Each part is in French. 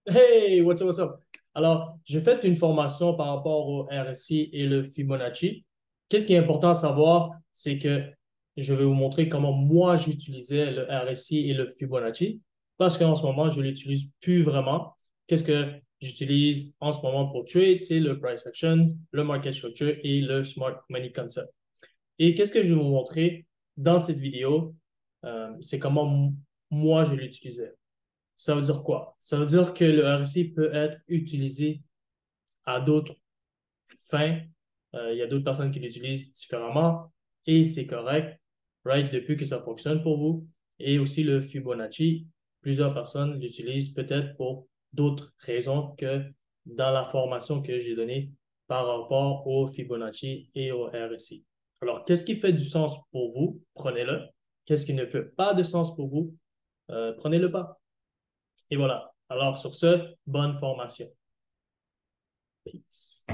Hey, what's up? Alors, j'ai fait une formation par rapport au RSI et le Fibonacci. Qu'est-ce qui est important à savoir, c'est que je vais vous montrer comment moi j'utilisais le RSI et le Fibonacci parce qu'en ce moment, je ne l'utilise plus vraiment. Qu'est-ce que j'utilise en ce moment pour trade? C'est le price action, le market structure et le smart money concept. Et qu'est-ce que je vais vous montrer dans cette vidéo? C'est comment moi je l'utilisais. Ça veut dire quoi? Ça veut dire que le RSI peut être utilisé à d'autres fins. Il y a d'autres personnes qui l'utilisent différemment et c'est correct, right, depuis que ça fonctionne pour vous. Et aussi le Fibonacci, plusieurs personnes l'utilisent peut-être pour d'autres raisons que dans la formation que j'ai donnée par rapport au Fibonacci et au RSI. Alors, qu'est-ce qui fait du sens pour vous? Prenez-le. Qu'est-ce qui ne fait pas de sens pour vous? Prenez-le pas. Et voilà. Alors, sur ce, bonne formation. Peace.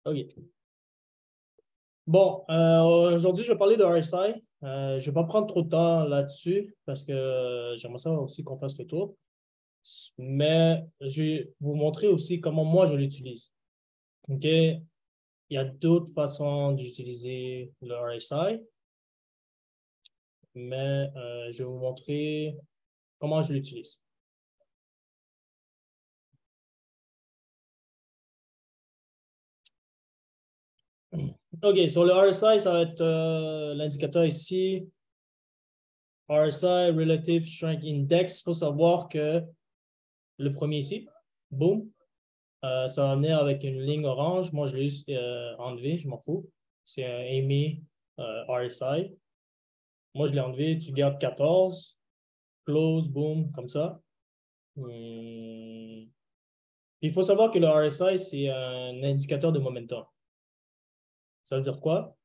OK. Bon, aujourd'hui, je vais parler de RSI. Je ne vais pas prendre trop de temps là-dessus parce que j'aimerais ça aussi qu'on fasse le tour. Mais je vais vous montrer aussi comment moi je l'utilise. OK? Il y a d'autres façons d'utiliser le RSI, mais je vais vous montrer comment je l'utilise. OK, sur le RSI, ça va être l'indicateur ici. RSI, Relative Strength Index. Il faut savoir que le premier ici, boom, ça va venir avec une ligne orange. Moi, je l'ai juste enlevé, je m'en fous. C'est un AMI RSI. Moi, je l'ai enlevé. Tu gardes 14, close, boom, comme ça. Il faut savoir que le RSI, c'est un indicateur de momentum. Ça veut dire quoi?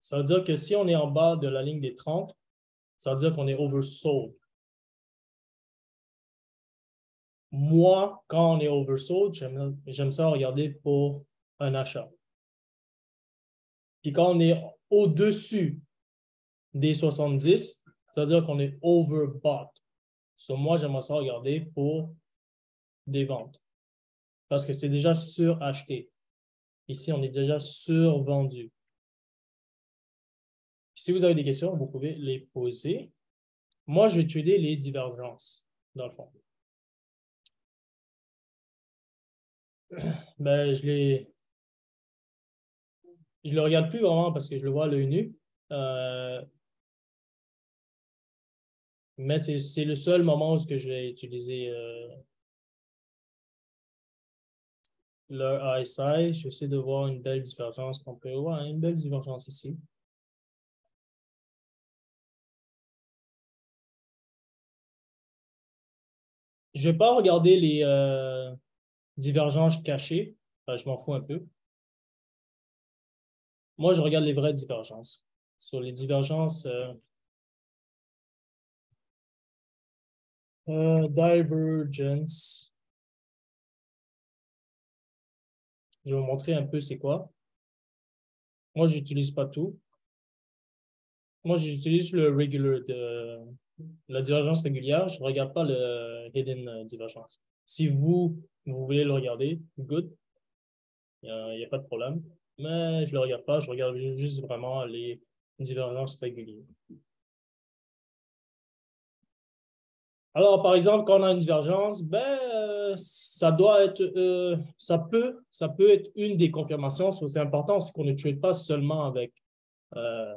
Ça veut dire que si on est en bas de la ligne des 30, ça veut dire qu'on est oversold. Moi, quand on est oversold, j'aime ça regarder pour un achat. Puis quand on est au-dessus des 70, ça veut dire qu'on est overbought. So, moi, j'aimerais ça regarder pour des ventes parce que c'est déjà suracheté. Ici, on est déjà survendu. Si vous avez des questions, vous pouvez les poser. Moi, je vais étudier les divergences, dans le fond. Ben, je le regarde plus vraiment parce que je le vois à l'œil nu. Mais c'est le seul moment où je vais utiliser leur RSI. Je vais essayer de voir une belle divergence qu'on peut voir. Une belle divergence ici. Je ne vais pas regarder les divergences cachées. Enfin, je m'en fous un peu. Moi, je regarde les vraies divergences. Sur les divergences divergence, je vais vous montrer un peu c'est quoi. Moi, je n'utilise pas tout. Moi, j'utilise le regular, la divergence régulière. Je ne regarde pas le hidden divergence. Si vous voulez le regarder, good. Il n'y a pas de problème. Mais je ne le regarde pas. Je regarde juste vraiment les divergences régulières. Alors, par exemple, quand on a une divergence, ben, ça doit être, ça peut être une des confirmations. C'est important, c'est qu'on ne trade pas seulement avec euh,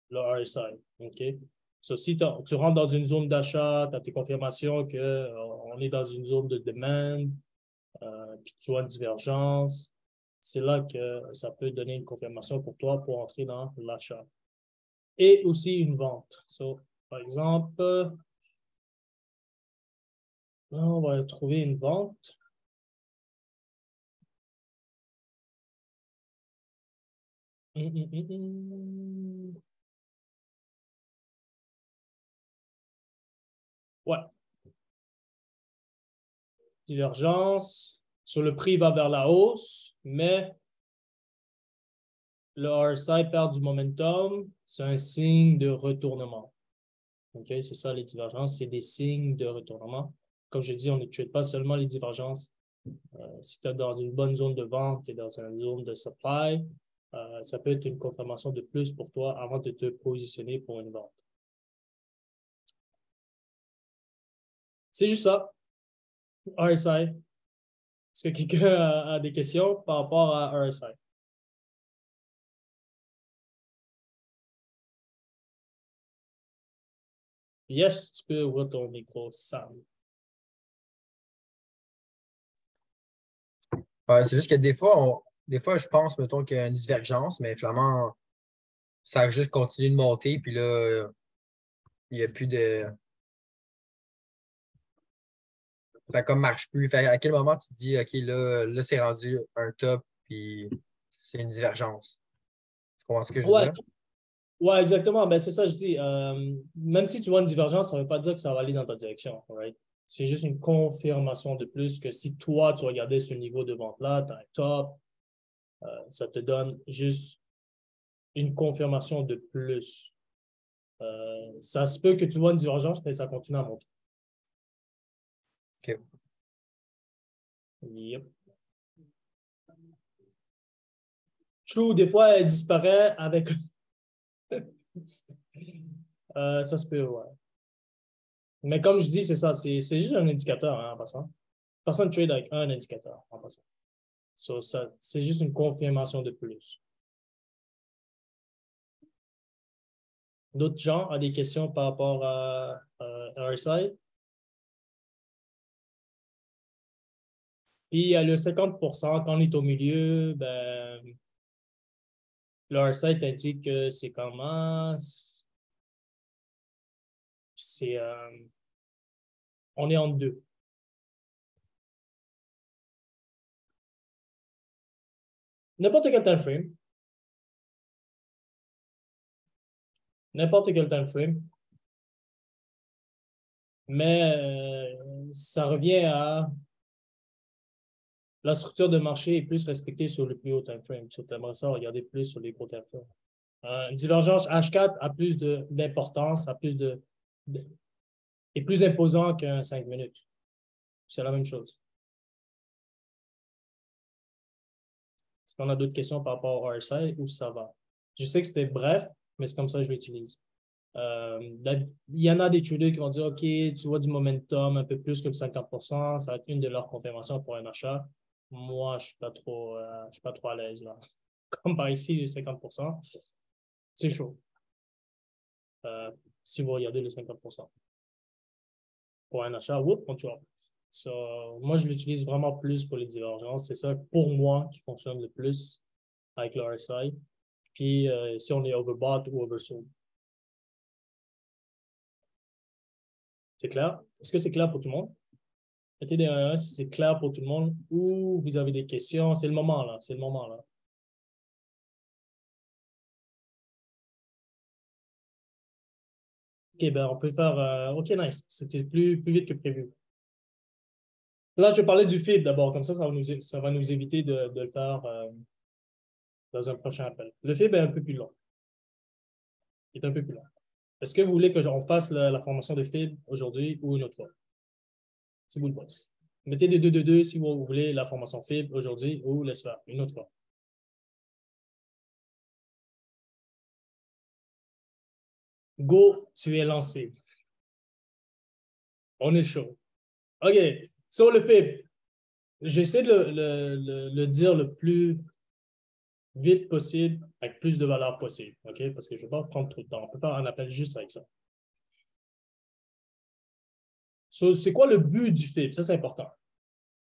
le RSI. OK? So, si tu rentres dans une zone d'achat, tu as tes confirmations qu'on est dans une zone de demande, puis tu vois une divergence, c'est là que ça peut donner une confirmation pour toi pour entrer dans l'achat. Et aussi une vente. So, par exemple, là, on va trouver une vente. Ouais, divergence. Sur le prix va vers la hausse, mais le RSI perd du momentum. C'est un signe de retournement. OK? C'est ça, les divergences, c'est des signes de retournement. Comme je dis, on n'étudie pas seulement les divergences. Si tu es dans une bonne zone de vente, tu es dans une zone de supply, ça peut être une confirmation de plus pour toi avant de te positionner pour une vente. C'est juste ça, RSI. Est-ce que quelqu'un a des questions par rapport à RSI? Yes, tu peux ouvrir ton micro, Sam. Ouais, c'est juste que des fois, je pense, mettons, qu'il y a une divergence, mais finalement, ça a juste continué de monter, puis là, il n'y a plus de. Ça comme marche plus. Fait à quel moment tu te dis, OK, là c'est rendu un top, puis c'est une divergence. Tu comprends ce que je veux Ouais, dire? ouais, exactement. Ben, c'est ça, je dis. Même si tu vois une divergence, ça ne veut pas dire que ça va aller dans ta direction. Right? C'est juste une confirmation de plus que si toi, tu regardais ce niveau de vente-là, tu as un top, ça te donne juste une confirmation de plus. Ça se peut que tu vois une divergence, mais ça continue à monter. OK. Yep. True, des fois, elle disparaît avec. Ça se peut, ouais. Mais comme je dis, c'est ça, c'est juste un indicateur hein, en passant. Personne ne trade avec un indicateur en passant. So, ça, c'est juste une confirmation de plus. D'autres gens ont des questions par rapport à RSI? Puis il y a le 50%, quand on est au milieu, ben, le RSI t'indique que c'est comment? C'est, on est en deux. N'importe quel time frame, n'importe quel time frame, mais ça revient à la structure de marché est plus respectée sur le plus haut time frame. Tu aimerais ça regarder plus sur les gros time frames. Une divergence H4 a plus d'importance, est plus imposant qu'un 5 minutes. C'est la même chose. Est-ce qu'on a d'autres questions par rapport au RSI ou ça va? Je sais que c'était bref, mais c'est comme ça que je l'utilise. Il y en a des traders qui vont dire, OK, tu vois du momentum un peu plus que le 50%, ça va être une de leurs confirmations pour un achat. Moi, je ne suis pas trop à l'aise là. Comme par ici, le 50%, c'est chaud. Si vous regardez le 50% pour un achat, whoop, on drop. So, moi, je l'utilise vraiment plus pour les divergences. C'est ça, pour moi, qui fonctionne le plus avec le RSI. Puis, si on est overbought ou oversold. C'est clair? Est-ce que c'est clair pour tout le monde? Mettez des 1 si c'est clair pour tout le monde ou vous avez des questions. C'est le moment, là. C'est le moment, là. OK, ben, on peut faire... OK, nice. C'était plus vite que prévu. Là, je vais parler du feed d'abord. Comme ça va nous éviter de le faire dans un prochain appel. Le FIB est un peu plus long. Il est un peu plus long. Est-ce que vous voulez que on fasse la formation de FIB aujourd'hui ou une autre fois? C'est vous le boss. Mettez des 2 si vous voulez la formation FIB aujourd'hui ou laisse faire une autre fois. Go, tu es lancé. On est chaud. OK. Sur le FIB, j'essaie de le dire le plus vite possible, avec plus de valeur possible. OK? Parce que je ne vais pas prendre trop de temps. On peut faire un appel juste avec ça. So, c'est quoi le but du FIB? Ça, c'est important.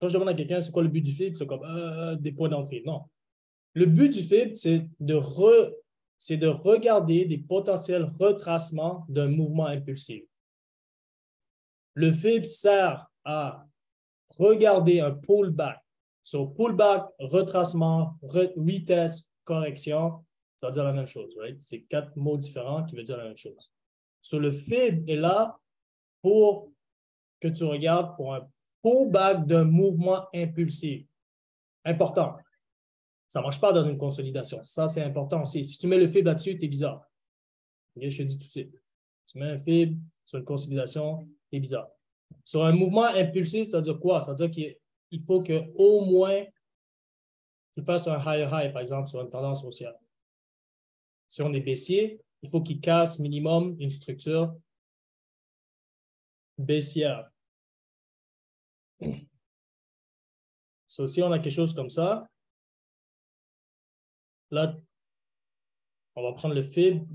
Quand je demande à quelqu'un c'est quoi le but du fibre, c'est comme des points d'entrée. Non. Le but du fibre, c'est de regarder des potentiels retracements d'un mouvement impulsif. Le fibre sert à regarder un pullback. So, pullback, retracement, retest, correction, ça veut dire la même chose. Right? C'est 4 mots différents qui veulent dire la même chose. So, le fibre est là pour que tu regardes pour un pullback d'un mouvement impulsif. Important. Ça ne marche pas dans une consolidation. Ça, c'est important aussi. Si tu mets le fibre là-dessus, tu es bizarre. Okay, je te dis tout de suite. Tu mets un fibre sur une consolidation, tu es bizarre. Sur un mouvement impulsif, ça veut dire quoi? Ça veut dire qu'il faut qu'au moins tu fasses un higher high, par exemple, sur une tendance haussière. Si on est baissier, il faut qu'il casse minimum une structure baissière. So, si on a quelque chose comme ça, là, on va prendre le fibre,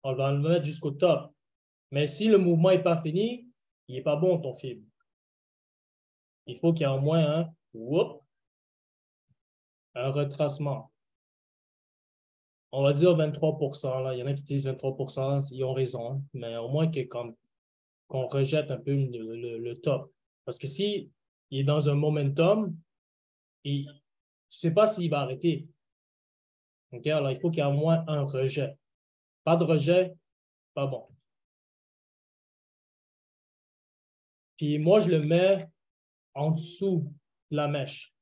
on va le mettre jusqu'au top. Mais si le mouvement n'est pas fini, il n'est pas bon, ton fibre. Il faut qu'il y ait au moins un retracement. On va dire 23%. Là. Il y en a qui disent 23%, ils ont raison. Mais au moins qu'on rejette un peu le top. Parce que si il est dans un momentum, et tu ne sais pas s'il va arrêter. Okay? Alors, il faut qu'il y ait au moins un rejet. Pas de rejet, pas bon. Puis moi, je le mets en dessous de la mèche.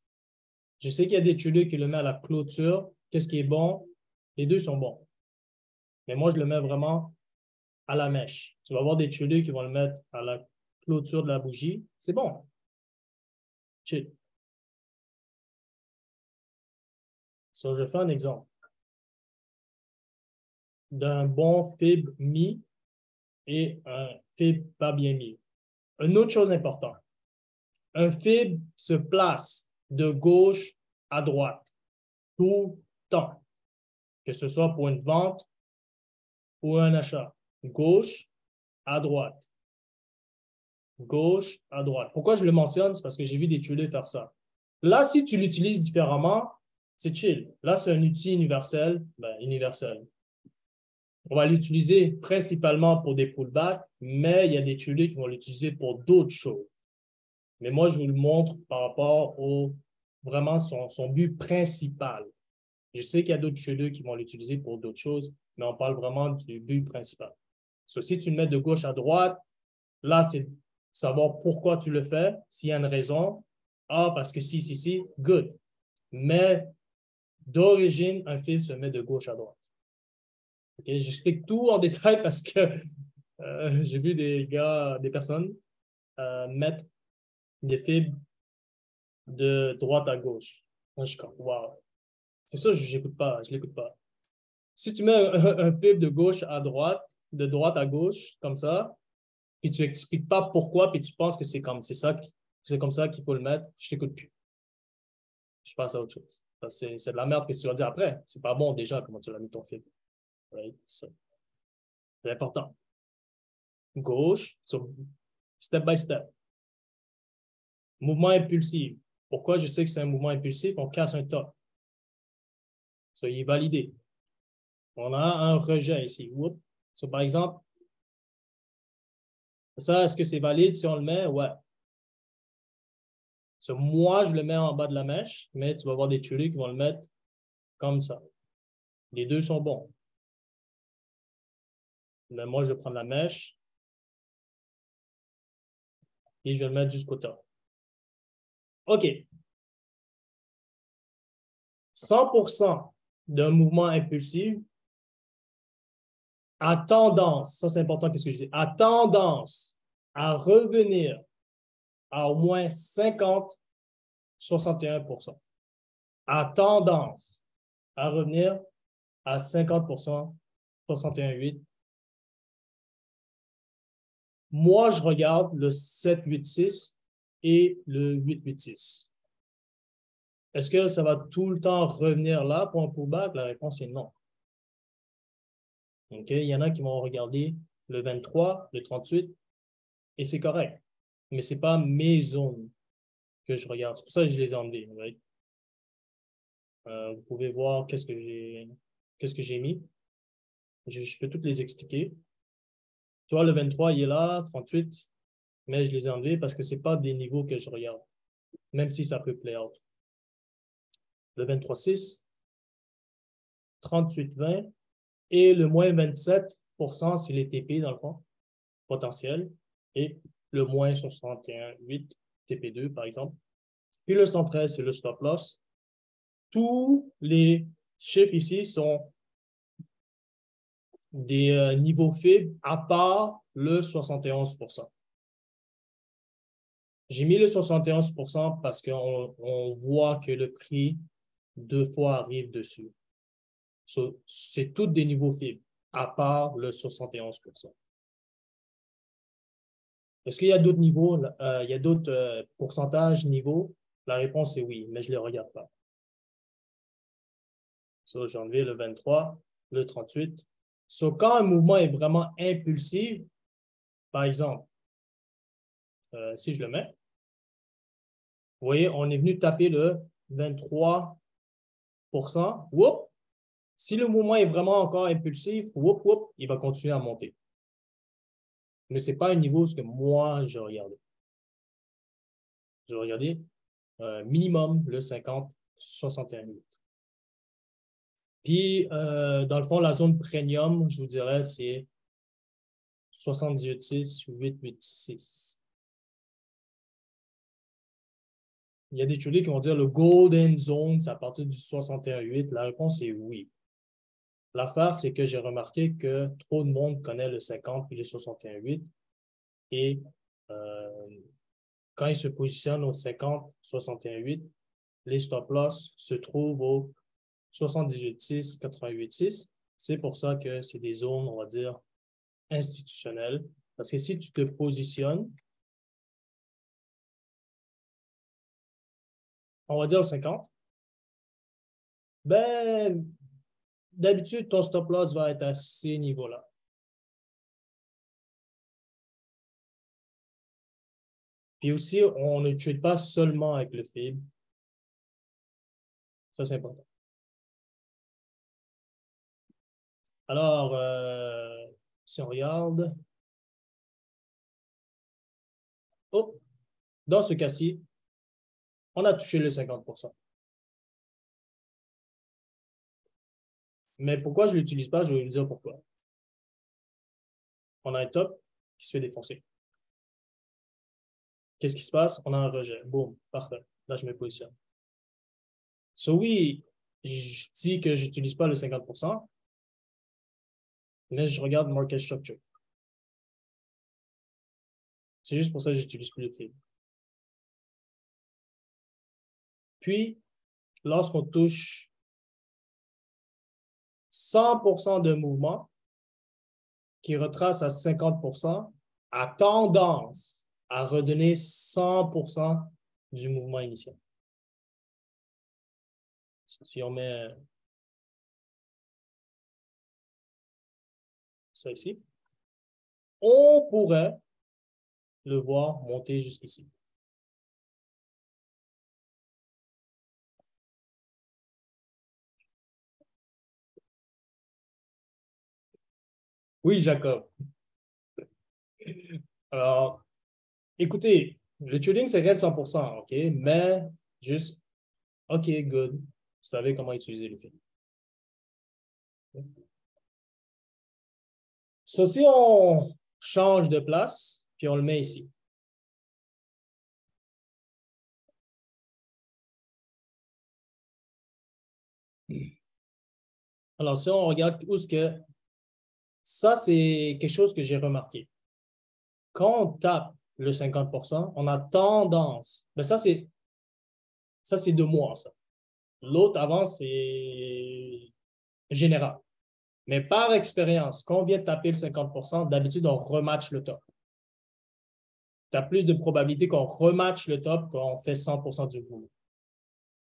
Je sais qu'il y a des traders qui le mettent à la clôture. Qu'est-ce qui est bon? Les deux sont bons. Mais moi, je le mets vraiment à la mèche. Tu vas avoir des traders qui vont le mettre à la clôture de la bougie. C'est bon. Chill. So, je fais un exemple d'un bon fibre mis et un fibre pas bien mis. Une autre chose importante, un fibre se place de gauche à droite tout le temps, que ce soit pour une vente ou un achat. Gauche à droite. Gauche à droite. Pourquoi je le mentionne? C'est parce que j'ai vu des traders faire ça. Là, si tu l'utilises différemment, c'est chill. Là, c'est un outil universel. Ben, universel. On va l'utiliser principalement pour des pullbacks, mais il y a des traders qui vont l'utiliser pour d'autres choses. Mais moi, je vous le montre par rapport au vraiment son but principal. Je sais qu'il y a d'autres traders qui vont l'utiliser pour d'autres choses, mais on parle vraiment du but principal. So, si tu le mets de gauche à droite, là, c'est savoir pourquoi tu le fais, s'il y a une raison. Ah, parce que si, good. Mais d'origine, un fil se met de gauche à droite. Okay? J'explique tout en détail parce que j'ai vu des personnes mettre des fibres de droite à gauche. Moi, je suis comme, wow. C'est ça, je l'écoute pas. Si tu mets un fibre de gauche à droite, de droite à gauche, comme ça, puis tu n'expliques pas pourquoi, puis tu penses que c'est comme ça qu'il faut le mettre, je t'écoute plus. Je passe à autre chose. C'est de la merde que tu vas dire après. C'est pas bon déjà comment tu l'as mis ton fibre. Right? C'est important. Gauche, step by step. Mouvement impulsif. Pourquoi je sais que c'est un mouvement impulsif? On casse un top. Ça, il est validé. On a un rejet ici. So, par exemple, ça, est-ce que c'est valide si on le met? Ouais. So, moi, je le mets en bas de la mèche, mais tu vas avoir des traders qui vont le mettre comme ça. Les deux sont bons. Mais moi, je vais prendre la mèche et je vais le mettre jusqu'au top. OK. 100% d'un mouvement impulsif a tendance, ça c'est important, qu'est-ce que je dis, a tendance à revenir à au moins 50-61%. A tendance à revenir à 50%, 61,8%. Moi, je regarde le 7,86 et le 8,86. Est-ce que ça va tout le temps revenir là pour un pullback? La réponse est non. Okay? Il y en a qui vont regarder le 23, le 38, et c'est correct. Mais ce n'est pas mes zones. que je regarde. C'est pour ça que je les ai enlevés. Right? Vous pouvez voir qu'est-ce que j'ai mis. Je peux toutes les expliquer. Tu vois, le 23, il est là, 38, mais je les ai enlevés parce que ce n'est pas des niveaux que je regarde, même si ça peut play out. Le 23,6, 38,20 et le moins 27%, c'est les TP dans le fond, potentiel, et le moins 61,8 TP2 par exemple. Puis le 113, c'est le stop loss. Tous les chiffres ici sont des niveaux faibles à part le 71%. J'ai mis le 71% parce qu'on voit que le prix 2 fois arrive dessus. So, c'est tous des niveaux faibles, à part le 71%. Est-ce qu'il y a d'autres niveaux, il y a d'autres pourcentages niveaux? La réponse est oui, mais je ne les regarde pas. So, j'ai enlevé le 23, le 38. So, quand un mouvement est vraiment impulsif, par exemple, si je le mets, vous voyez, on est venu taper le 23%. Whoop! Si le mouvement est vraiment encore impulsif, whoop, whoop, il va continuer à monter. Mais ce n'est pas un niveau ce que moi, je regardais. Je regardais minimum le 50, 61 minutes. Puis, dans le fond, la zone premium, je vous dirais, c'est 78,6, 8,86. Il y a des traders qui vont dire le golden zone, c'est à partir du 61,8. La réponse est oui. L'affaire, c'est que j'ai remarqué que trop de monde connaît le 50 puis le 61,8. Et quand ils se positionnent au 50, 61,8, les stop-loss se trouvent au 78,6, 88,6. C'est pour ça que c'est des zones, on va dire, institutionnelles. Parce que si tu te positionnes, on va dire au 50, ben, d'habitude, ton stop-loss va être à ces niveaux-là. Puis aussi, on ne trade pas seulement avec le FIB. Ça, c'est important. Alors, si on regarde, oh, dans ce cas-ci, on a touché le 50%. Mais pourquoi je ne l'utilise pas? Je vais vous dire pourquoi. On a un top qui se fait défoncer. Qu'est-ce qui se passe? On a un rejet. Boum, parfait. Là, je me positionne. So oui, je dis que je n'utilise pas le 50%, mais je regarde market structure. C'est juste pour ça que je n'utilise plus le FIB. Puis, lorsqu'on touche 100% de mouvement qui retrace à 50%, a tendance à redonner 100% du mouvement initial. Si on met ça ici, on pourrait le voir monter jusqu'ici. Oui, Jacob. Alors, écoutez, le trading, c'est raide 100%, OK? Mais juste, OK, good. Vous savez comment utiliser le film. So, si on change de place, puis on le met ici. Alors, si on regarde où est-ce que... Ça, c'est quelque chose que j'ai remarqué. Quand on tape le 50%, on a tendance... Mais ça, c'est de moi, ça. L'autre avant, c'est général. Mais par expérience, quand on vient de taper le 50%, d'habitude, on rematch le top. Tu as plus de probabilité qu'on rematche le top quand on fait 100% du mouvement.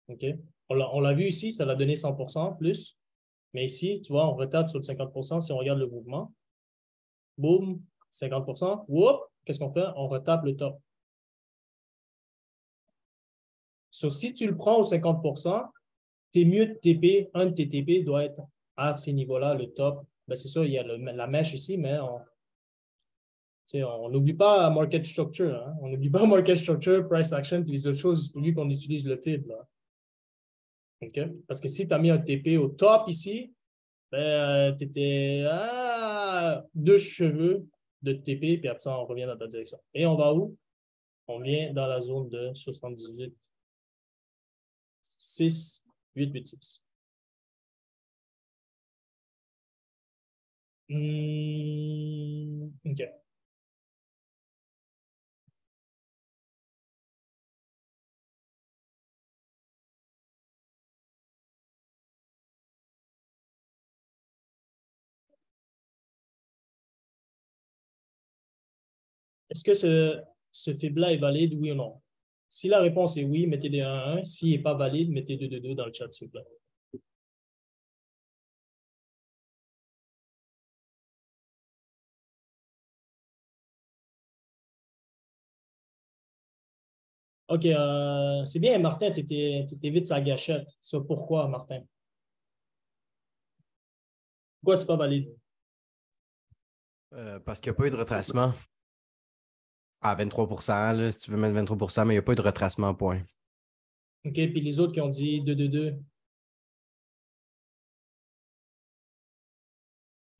OK? On l'a vu ici, ça l'a donné 100% plus. Mais ici, tu vois, on retape sur le 50% si on regarde le mouvement. Boum, 50%. Whoop, qu'est-ce qu'on fait? On retape le top. So, si tu le prends au 50%, t'es mieux de TP, un de tes TP doit être à ces niveaux-là, le top. Ben, c'est sûr, il y a la mèche ici, mais on n'oublie pas market structure. Hein? On n'oublie pas market structure, price action, puis les autres choses, vu qu'on utilise le fib. Là. Okay? Parce que si tu as mis un TP au top ici, ben, tu étais à 2 cheveux de TP, puis après ça, on revient dans ta direction. Et on va où? On vient dans la zone de 78, 6, 8, 8, 6. OK. Est-ce que ce fib-là est valide, oui ou non? Si la réponse est oui, mettez des 1, 1. S'il n'est pas valide, mettez 2, 2, 2 dans le chat, s'il vous plaît. OK, c'est bien, Martin, tu étais vite sa gâchette. Ça, pourquoi, Martin? Pourquoi c'est pas valide? Parce qu'il n'y a pas eu de retracement à 23%, là, si tu veux mettre 23%, mais il n'y a pas eu de retracement, point. OK, puis les autres qui ont dit 2, 2, 2,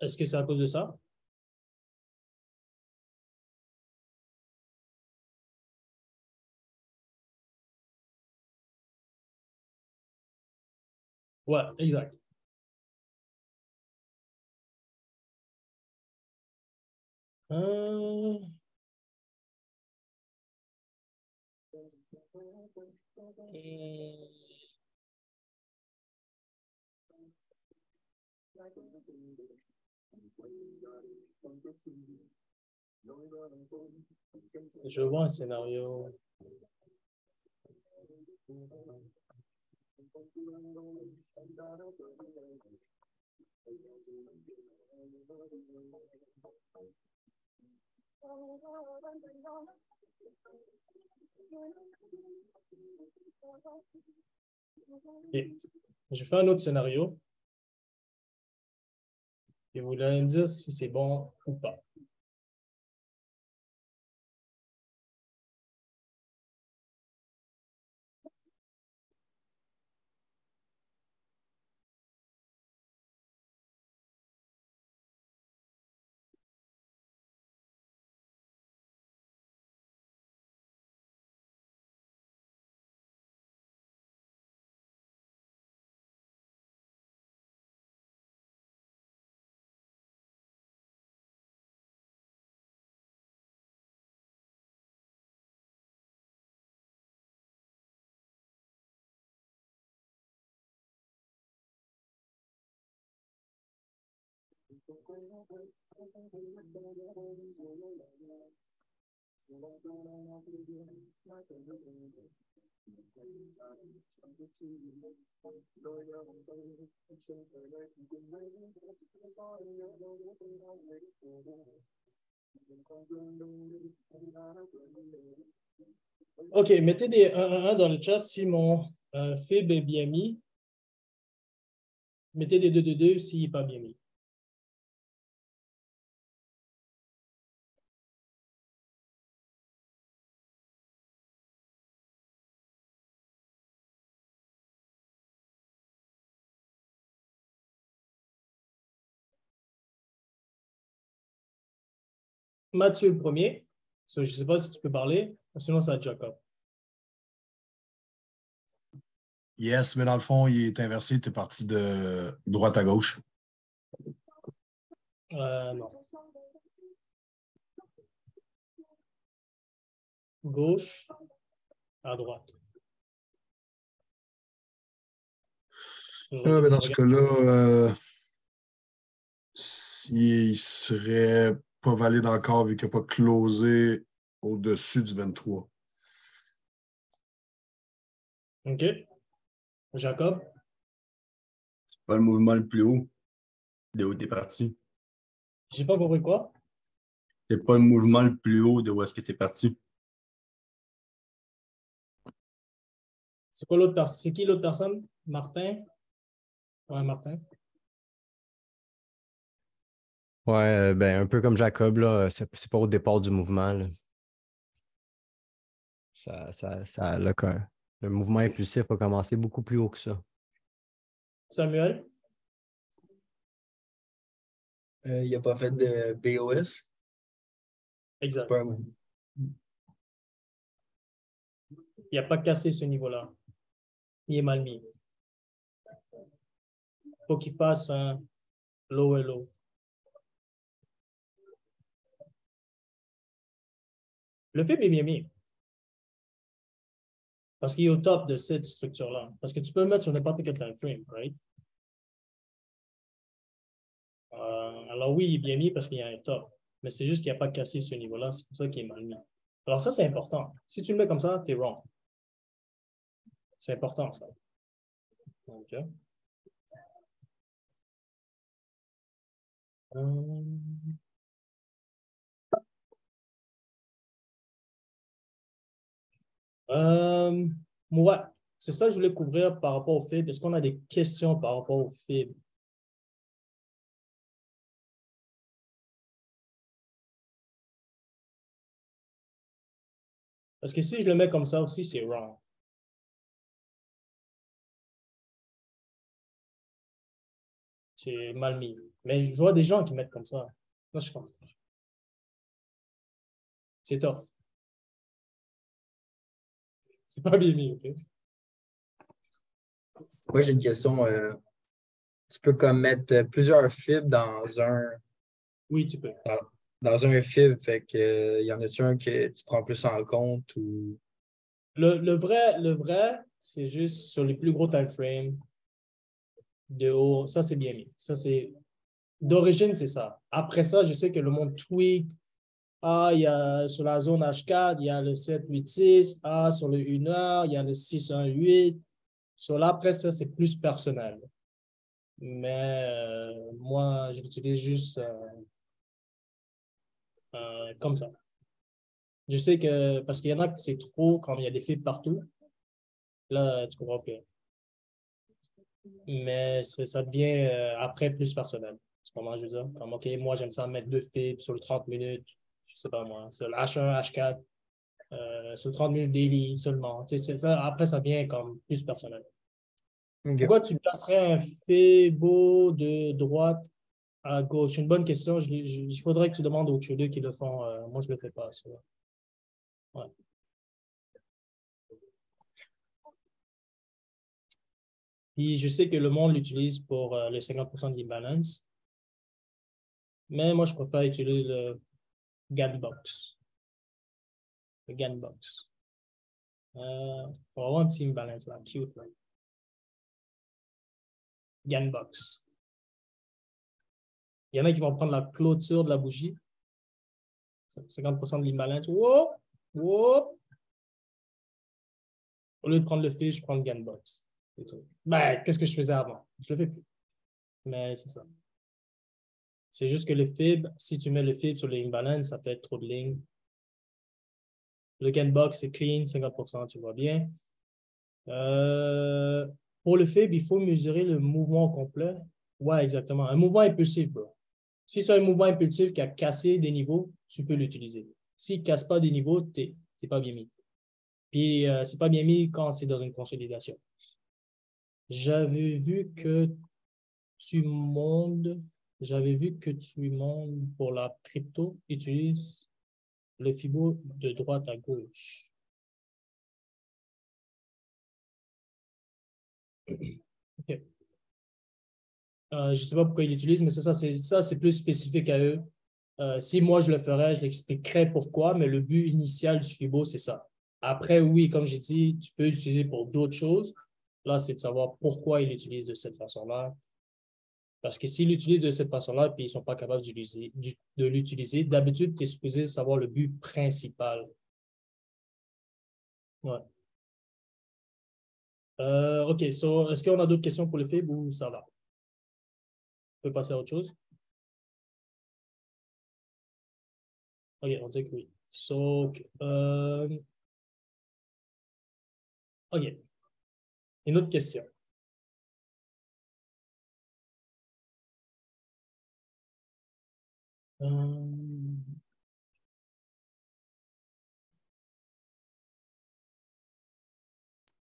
est-ce que c'est à cause de ça? Ouais, exact. Euh, Je vois un scénario. Okay. Je fais un autre scénario et vous allez me dire si c'est bon ou pas. OK, mettez des 1, 1, 1 dans le chat si mon fib est bien mis. Mettez des 2, 2, 2 s'il n'est pas bien mis. Mathieu le premier. So, je ne sais pas si tu peux parler. Sinon, c'est à Jacob. Yes, mais dans le fond, il est inversé. Tu es parti de droite à gauche. Non. Gauche à droite. Mais dans ce cas-là, s'il serait pas valide encore vu qu'il n'a pas closé au-dessus du 23. OK. Jacob? Pas le mouvement le plus haut de où tu es parti. J'ai pas compris quoi? C'est pas le mouvement le plus haut de où est-ce que tu es parti. C'est quoi l'autre personne? C'est qui l'autre personne? Martin? Ouais, Martin. Ouais, ben, un peu comme Jacob, là, c'est pas au départ du mouvement, là. Le mouvement impulsif a commencé beaucoup plus haut que ça. Samuel? Il n'a pas fait de BOS. C'est Exact. pas un mouvement. Il n'a pas cassé ce niveau-là. Il est mal mis. Il faut qu'il fasse un low et low. Le film est bien mis. Parce qu'il est au top de cette structure-là. Parce que tu peux le mettre sur n'importe quel time frame, right? Alors oui, il est bien mis parce qu'il y a un top. Mais c'est juste qu'il n'a pas cassé ce niveau-là. C'est pour ça qu'il est mal mis. Alors ça, c'est important. Si tu le mets comme ça, tu es wrong. C'est important, ça. OK. Euh, ouais, c'est ça que je voulais couvrir par rapport au FIB. Est-ce qu'on a des questions par rapport au FIB? Parce que si je le mets comme ça aussi, c'est wrong. C'est mal mis. Mais je vois des gens qui mettent comme ça. Moi, je comprends. C'est tough. C'est pas bien mis, OK? Moi, j'ai une question. Tu peux comme mettre plusieurs fibres Oui, tu peux. dans, dans un fibre. Fait que, y en a-tu un que tu prends plus en compte ou. Le vrai, c'est juste sur les plus gros time frames de haut. Ça, c'est bien mis. Ça, c'est... D'origine, c'est ça. Après ça, je sais que le monde tweak. Ah, il y a sur la zone H4, il y a le 786. Ah, sur le 1h, il y a le 618. Sur là, après, ça, c'est plus personnel. Mais moi, je l'utilise juste comme ça. Je sais que, parce qu'il y en a qui c'est trop, quand il y a des fibres partout, là, tu comprends pas. Mais ça devient après plus personnel. C'est comment je veux dire? Comme, OK, moi, j'aime ça mettre deux fibres sur le 30 minutes, je sais pas moi, sur le H1, H4, sur 30 minutes daily seulement. Tu sais, ça, après, ça devient comme plus personnel. OK. Pourquoi tu placerais un Fibo de droite à gauche? C'est une bonne question. Il faudrait que tu demandes aux traders qui le font. Moi, je ne le fais pas, ça. Ouais. Puis je sais que le monde l'utilise pour le 50% de l'imbalance, mais moi, je préfère utiliser le Ganbox. Le Ganbox. Pour avoir un petit imbalance là, cute. Là. Ganbox. Il y en a qui vont prendre la clôture de la bougie. 50% de l'imbalance. Whoop! Whoop! Au lieu de prendre le fil, je prends le Ganbox. Ben, qu'est-ce que je faisais avant? Je le fais plus. Mais c'est ça. C'est juste que le fib, si tu mets le fib sur les imbalance, ça fait trop de lignes. Le Ganbox, c'est clean, 50%, tu vois bien. Pour le fib, il faut mesurer le mouvement complet. Ouais, exactement. Un mouvement impulsif, bro. Si c'est un mouvement impulsif qui a cassé des niveaux, tu peux l'utiliser. S'il ne casse pas des niveaux, t'es pas bien mis. Puis, c'est pas bien mis quand c'est dans une consolidation. J'avais vu que tu montes, j'avais vu que tu montes pour la crypto, utilise le Fibo de droite à gauche. OK. Je ne sais pas pourquoi ils l'utilisent, mais c'est plus spécifique à eux. Si moi je le ferais, je l'expliquerais pourquoi, mais le but initial du Fibo, c'est ça. Après, oui, comme j'ai dit, tu peux l'utiliser pour d'autres choses. Là, c'est de savoir pourquoi ils l'utilisent de cette façon-là. Parce que s'ils l'utilisent de cette façon-là, puis ils ne sont pas capables de l'utiliser, d'habitude, tu es supposé savoir le but principal. Ouais. OK, so, est-ce qu'on a d'autres questions pour le FIB ou ça va? On peut passer à autre chose? OK, on dit que oui. So, OK. Une autre question.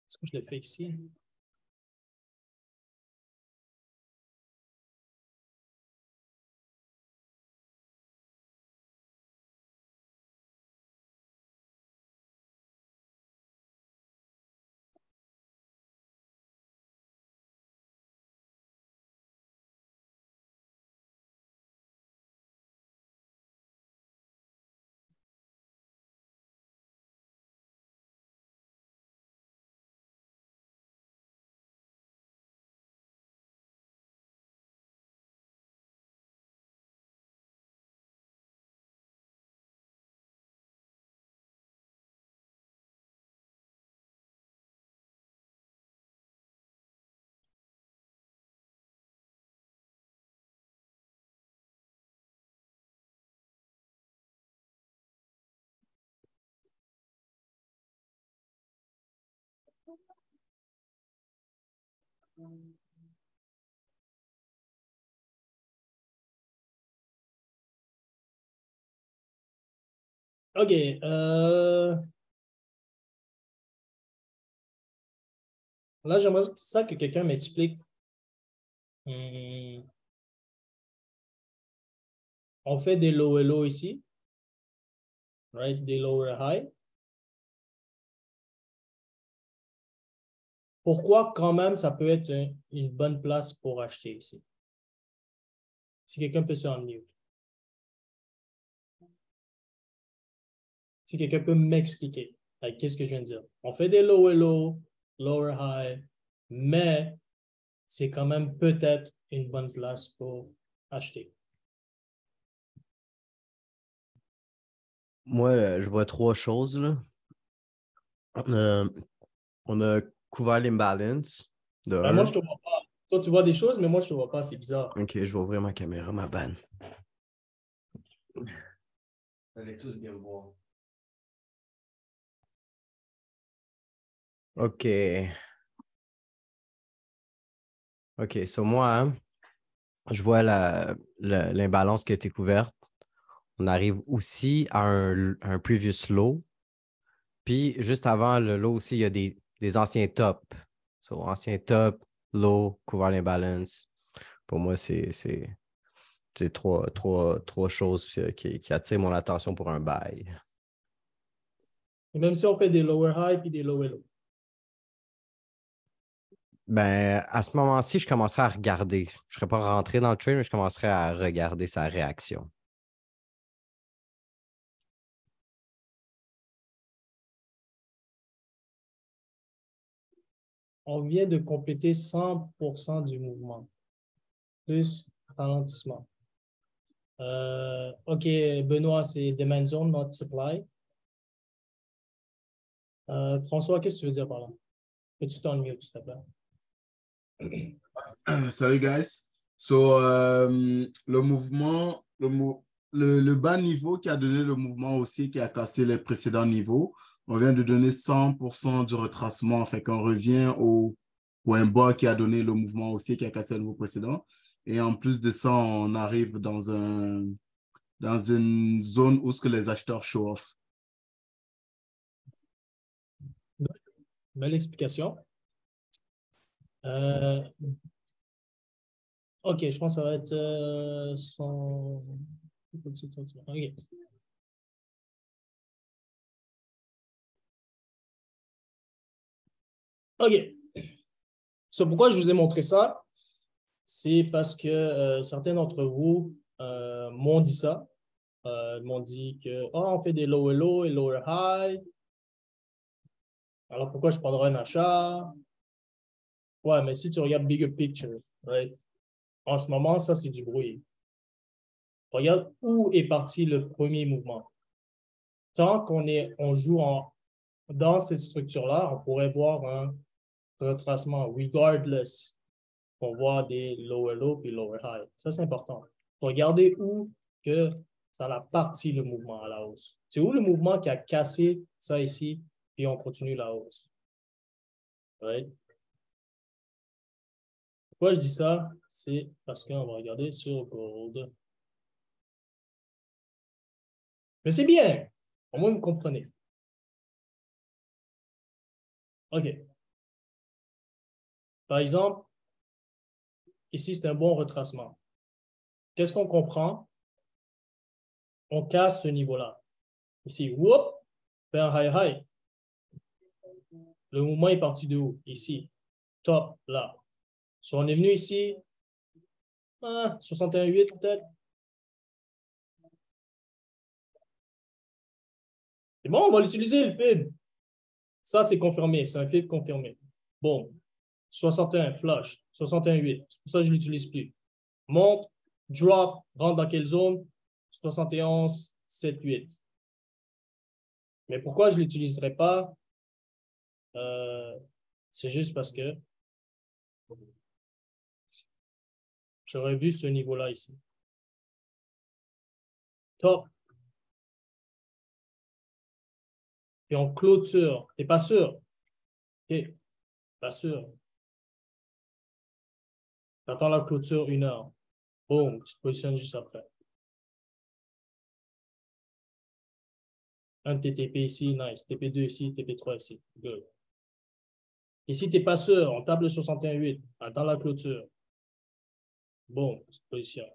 Est-ce que je le fais ici? OK. Là, j'aimerais ça que quelqu'un m'explique. On fait des low et low ici. Right? Des lower high. Pourquoi quand même ça peut être une bonne place pour acheter ici? Si quelqu'un peut se unmute. Si quelqu'un peut m'expliquer, qu'est-ce que je viens de dire? On fait des low et low, lower high, mais c'est quand même peut-être une bonne place pour acheter. Moi, je vois trois choses, là. On a couvert l'imbalance de Ben, moi, un. je te vois pas. Toi, tu vois des choses, mais moi, je te vois pas. C'est bizarre. OK, je vais ouvrir ma caméra, ma banne. Vous allez tous bien me voir. OK. OK, sur moi, hein, je vois l'imbalance qui a été couverte. On arrive aussi à un previous low. Puis, juste avant le low aussi, il y a des anciens tops. So, ancien top, low, couvert l'imbalance. Pour moi, c'est trois choses qui attirent mon attention pour un buy. Et même si on fait des lower high puis des lower low. Ben, à ce moment-ci, je commencerai à regarder. Je ne serais pas rentré dans le trade, mais je commencerai à regarder sa réaction. On vient de compléter 100% du mouvement, plus ralentissement. OK, Benoît, c'est demand zone, not supply. François, qu'est-ce que tu veux dire par là? Peux-tu t'unmute, s'il te plaît? Salut, guys. So, le mouvement, le bas niveau qui a donné le mouvement aussi, qui a cassé les précédents niveaux, on vient de donner 100% du retracement. Fait qu'on revient au point bas qui a donné le mouvement aussi, qui a cassé le niveau précédent. Et en plus de ça, on arrive dans une zone où ce que les acheteurs show off. Belle explication. OK, je pense que ça va être son... OK. OK. So, pourquoi je vous ai montré ça? C'est parce que certains d'entre vous m'ont dit ça. M'ont dit que on fait des lower low et lower high. Alors pourquoi je prendrais un achat? Ouais, mais si tu regardes bigger picture, right? En ce moment, ça, c'est du bruit. Regarde où est parti le premier mouvement. Tant on joue dans cette structure-là, on pourrait voir un retracement regardless. On voit des lower low puis lower high. Ça, c'est important. Regardez où que ça a parti le mouvement à la hausse. C'est où le mouvement qui a cassé ça ici, puis on continue la hausse. Right? Pourquoi je dis ça? C'est parce qu'on va regarder sur Gold. Mais c'est bien. Au moins, vous comprenez. OK. Par exemple, ici, c'est un bon retracement. Qu'est-ce qu'on comprend? On casse ce niveau-là. Ici, whoop, fait un high-high. Le mouvement est parti de où? Ici. Top, là. So, on est venu ici. 61,8 peut-être. C'est bon, on va l'utiliser, le fib. Ça, c'est confirmé. C'est un fib confirmé. Bon. 61, flush. 61,8. C'est pour ça que je ne l'utilise plus. Monte, drop, rentre dans quelle zone? 71, 7, 8. Mais pourquoi je ne l'utiliserai pas? C'est juste parce que j'aurais vu ce niveau-là ici. Top. Et on clôture. Tu n'es pas sûr? OK. Pas sûr. Tu attends la clôture 1 heure. Boum, tu te positionnes juste après. Un TTP ici, nice. TP2 ici, TP3 ici. Good. Et si tu n'es pas sûr, on tape le 61,8. Attends la clôture. Bon, tu te positionnes.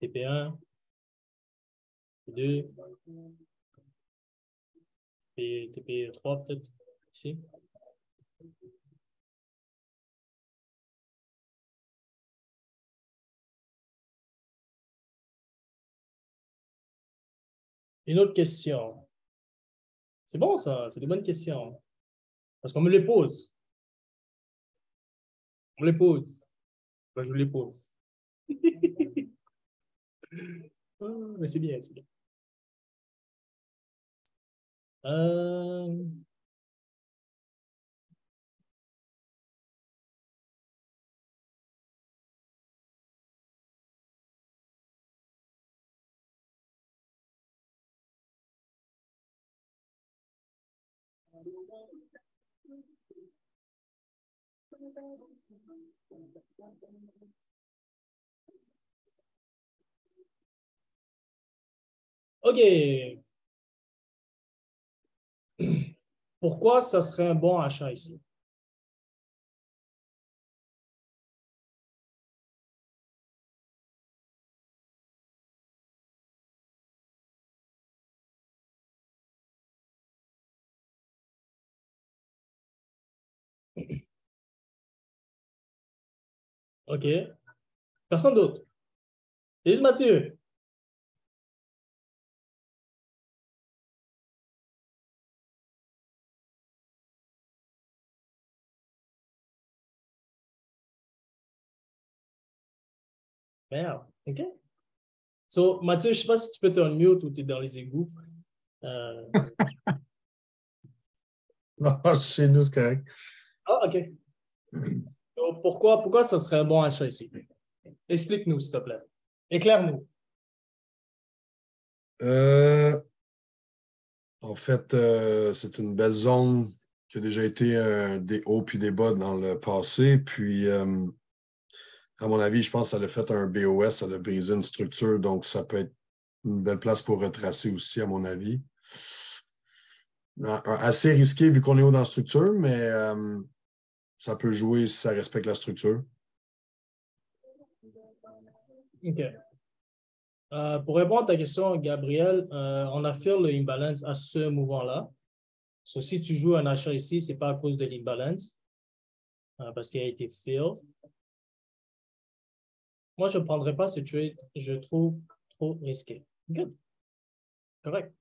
TP1, TP2, TP3 peut-être, ici. Une autre question. C'est bon ça, c'est des bonnes questions. Parce qu'on me les pose. On me les pose. Ben, je vous les pose. Mais c'est bien, c'est bien. OK. Pourquoi ça serait un bon achat ici? OK. Personne d'autre. C'est juste Mathieu. Merde. OK. So, Mathieu, je ne sais pas si tu peux te unmute ou tu es dans les égouts. Non, chez nous, c'est correct. Ah, OK. So, pourquoi ça serait un bon achat ici? Explique-nous, s'il te plaît. Éclaire-nous. En fait, c'est une belle zone qui a déjà été des hauts puis des bas dans le passé. Puis, à mon avis, je pense que ça a fait un BOS, ça a brisé une structure. Donc, ça peut être une belle place pour retracer aussi, à mon avis. Assez risqué vu qu'on est haut dans la structure, mais ça peut jouer si ça respecte la structure. OK. Pour répondre à ta question, Gabriel, on a fait le imbalance à ce mouvement-là. So, si tu joues un achat ici, ce n'est pas à cause de l'imbalance, parce qu'il a été fill. Moi, je ne prendrais pas ce trade. Je trouve trop risqué. Good. Correct.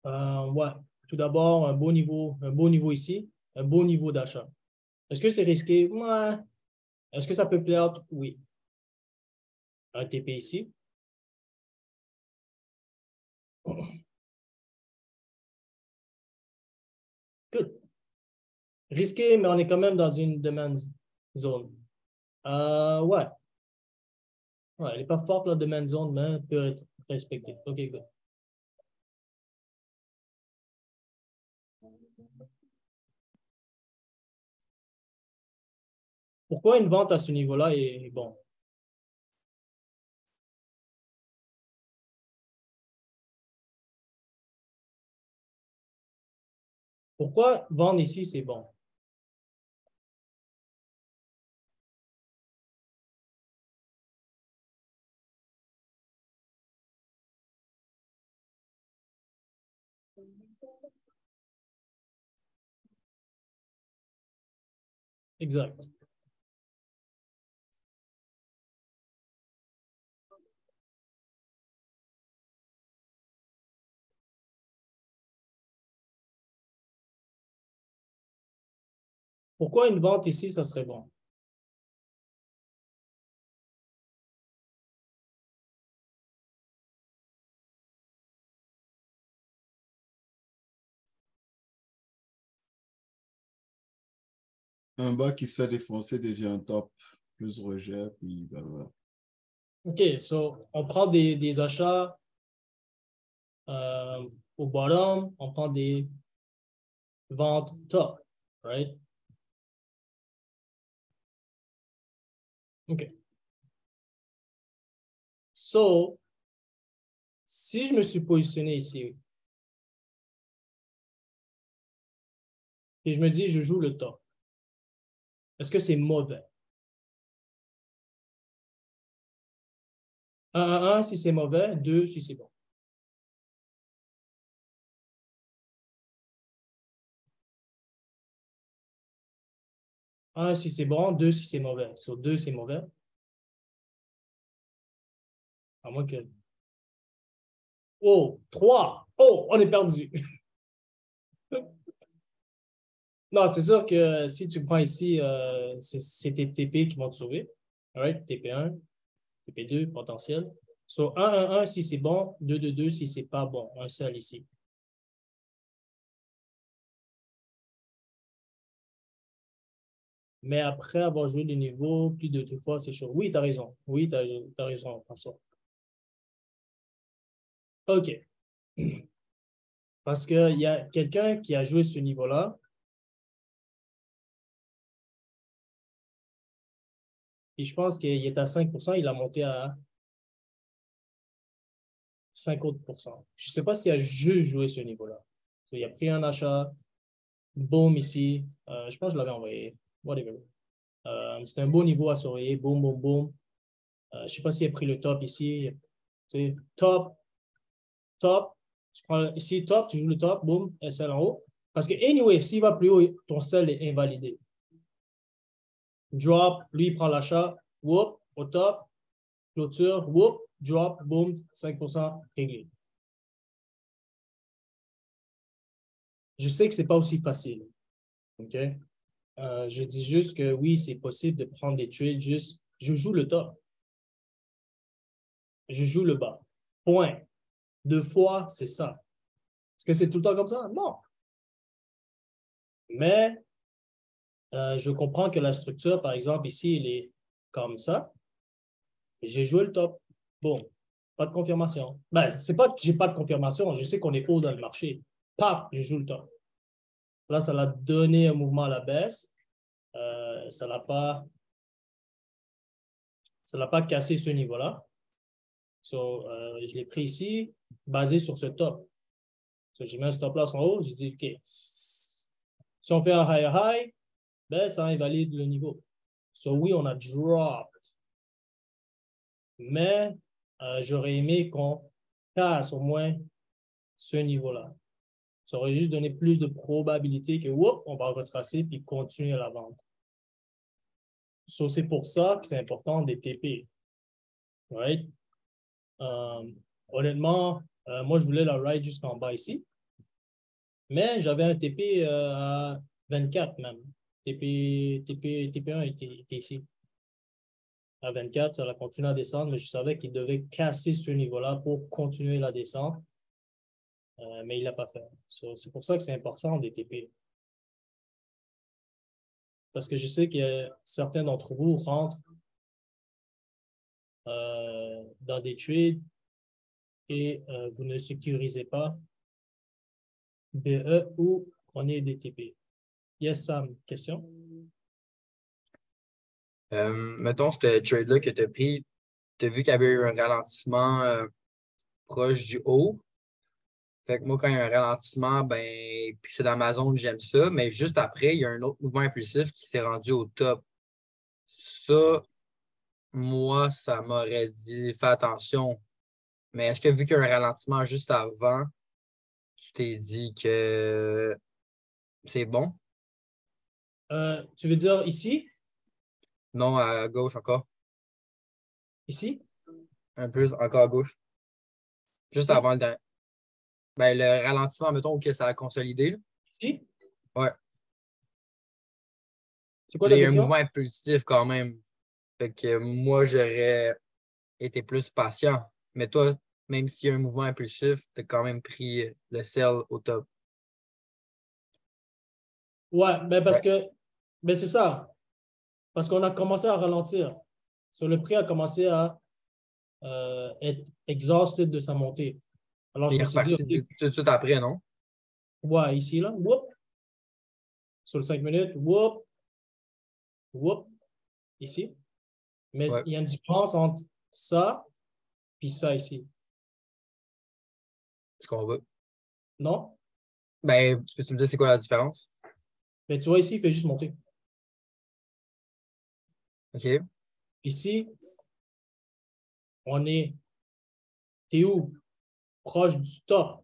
Ouais. Tout d'abord, un beau niveau ici, un beau niveau d'achat. Est-ce que c'est risqué? Ouais. Est-ce que ça peut play out? Oui. Un TP ici. Good. Risqué, mais on est quand même dans une demand zone. Ouais. Ouais, elle n'est pas forte, la demand zone, mais elle peut être respectée. OK, good. Pourquoi une vente à ce niveau-là est bon? Pourquoi vendre ici, c'est bon? Exact. Pourquoi une vente ici, ça serait bon? Un bas qui se fait défoncer devient un top, plus rejet, puis ben, voilà. OK, so on prend des achats au bottom, on prend des ventes top, right? OK. So, si je me suis positionné ici et je me dis, je joue le top, est-ce que c'est mauvais? 1 si c'est mauvais, 2 si c'est bon. Un si c'est bon, 2 si c'est mauvais. Sur 2 c'est mauvais. À moins que. Oh, 3. Oh, on est perdu. Non, c'est sûr que si tu prends ici, c'est tes TP qui vont te sauver. All right? TP1, TP2, potentiel. So, 1 si c'est bon, 2 si c'est pas bon. Un seul ici. Mais après avoir joué des niveaux plus de 2 fois, c'est chaud. Oui, tu as raison. Oui, tu as raison, François. OK. Parce qu'il y a quelqu'un qui a joué ce niveau-là. Et je pense qu'il est à 5%, il a monté à 50%. Je ne sais pas s'il a juste joué ce niveau-là. Il a pris un achat, boom ici. Je pense que je l'avais envoyé. Whatever. C'est un beau niveau à surveiller. Boom, boom, boom. Je ne sais pas s'il a pris le top ici. Top, top. Tu prends ici, top, tu joues le top, boom, SL en haut. Parce que, anyway, s'il va plus haut, ton sell est invalidé. Drop, lui, il prend l'achat, whoop, au top, clôture, whoop, drop, boom, 5% réglé. Je sais que ce n'est pas aussi facile. OK? Je dis juste que oui, c'est possible de prendre des trades juste. Je joue le top. Je joue le bas. Point. 2 fois, c'est ça. Est-ce que c'est tout le temps comme ça? Non. Mais je comprends que la structure, par exemple, ici, elle est comme ça. J'ai joué le top. Bon, pas de confirmation. Ben, c'est pas que j'ai pas de confirmation. Je sais qu'on est haut dans le marché. Paf, je joue le top. Là, ça l'a donné un mouvement à la baisse. Ça l'a pas cassé ce niveau-là. So, je l'ai pris ici, basé sur ce top. So, j'ai mis un stop loss en haut. J'ai dit, OK, si on fait un higher high, ben, ça invalide le niveau. So, oui, on a dropped. Mais j'aurais aimé qu'on casse au moins ce niveau-là. Ça aurait juste donné plus de probabilité que, whoop, on va retracer puis continuer la vente. So, c'est pour ça que c'est important des TP. Right? Honnêtement, moi, je voulais la ride jusqu'en bas ici. Mais j'avais un TP à 24 même. TP1 était ici. À 24, ça a continué à descendre, mais je savais qu'il devait casser ce niveau-là pour continuer la descente. Mais il ne l'a pas fait. C'est pour ça que c'est important des TP. Parce que je sais que certains d'entre vous rentrent dans des trades et vous ne sécurisez pas BE ou Prenez des TP. Yes, Sam, question? Mettons, ce trade-là que tu as pris, tu as vu qu'il y avait eu un ralentissement proche du haut. Fait que moi, quand il y a un ralentissement, ben, puis c'est dans ma zone, j'aime ça. Mais juste après, il y a un autre mouvement impulsif qui s'est rendu au top. Ça, moi, ça m'aurait dit, fais attention. Mais est-ce que vu qu'il y a un ralentissement juste avant, tu t'es dit que c'est bon? Tu veux dire ici? Non, à gauche encore. Ici? Un peu encore à gauche. Juste Ici? avant ben, le ralentissement, mettons, que ça a consolidé, là. Ici? Ouais. C'est quoi Puis là, ta il y a un question? mouvement impulsif quand même. Fait que moi, j'aurais été plus patient. Mais toi, même s'il y a un mouvement impulsif, tu as quand même pris le sell au top. Ouais, ben parce Ouais. que ben c'est ça. Parce qu'on a commencé à ralentir. Sur le prix a commencé à être exhausted de sa montée. Alors, Puis je il est me suis dit, reparti OK, tout de suite après, non? ouais, ici, là, whoop, sur le 5 minutes, whoop, whoop, ici. Mais Ouais. il y a une différence entre ça et ça ici. Je comprends. Non? Ben, peux-tu me dire c'est quoi la différence? Mais tu vois, ici, il fait juste monter. OK. Ici, t'es où? Proche du top.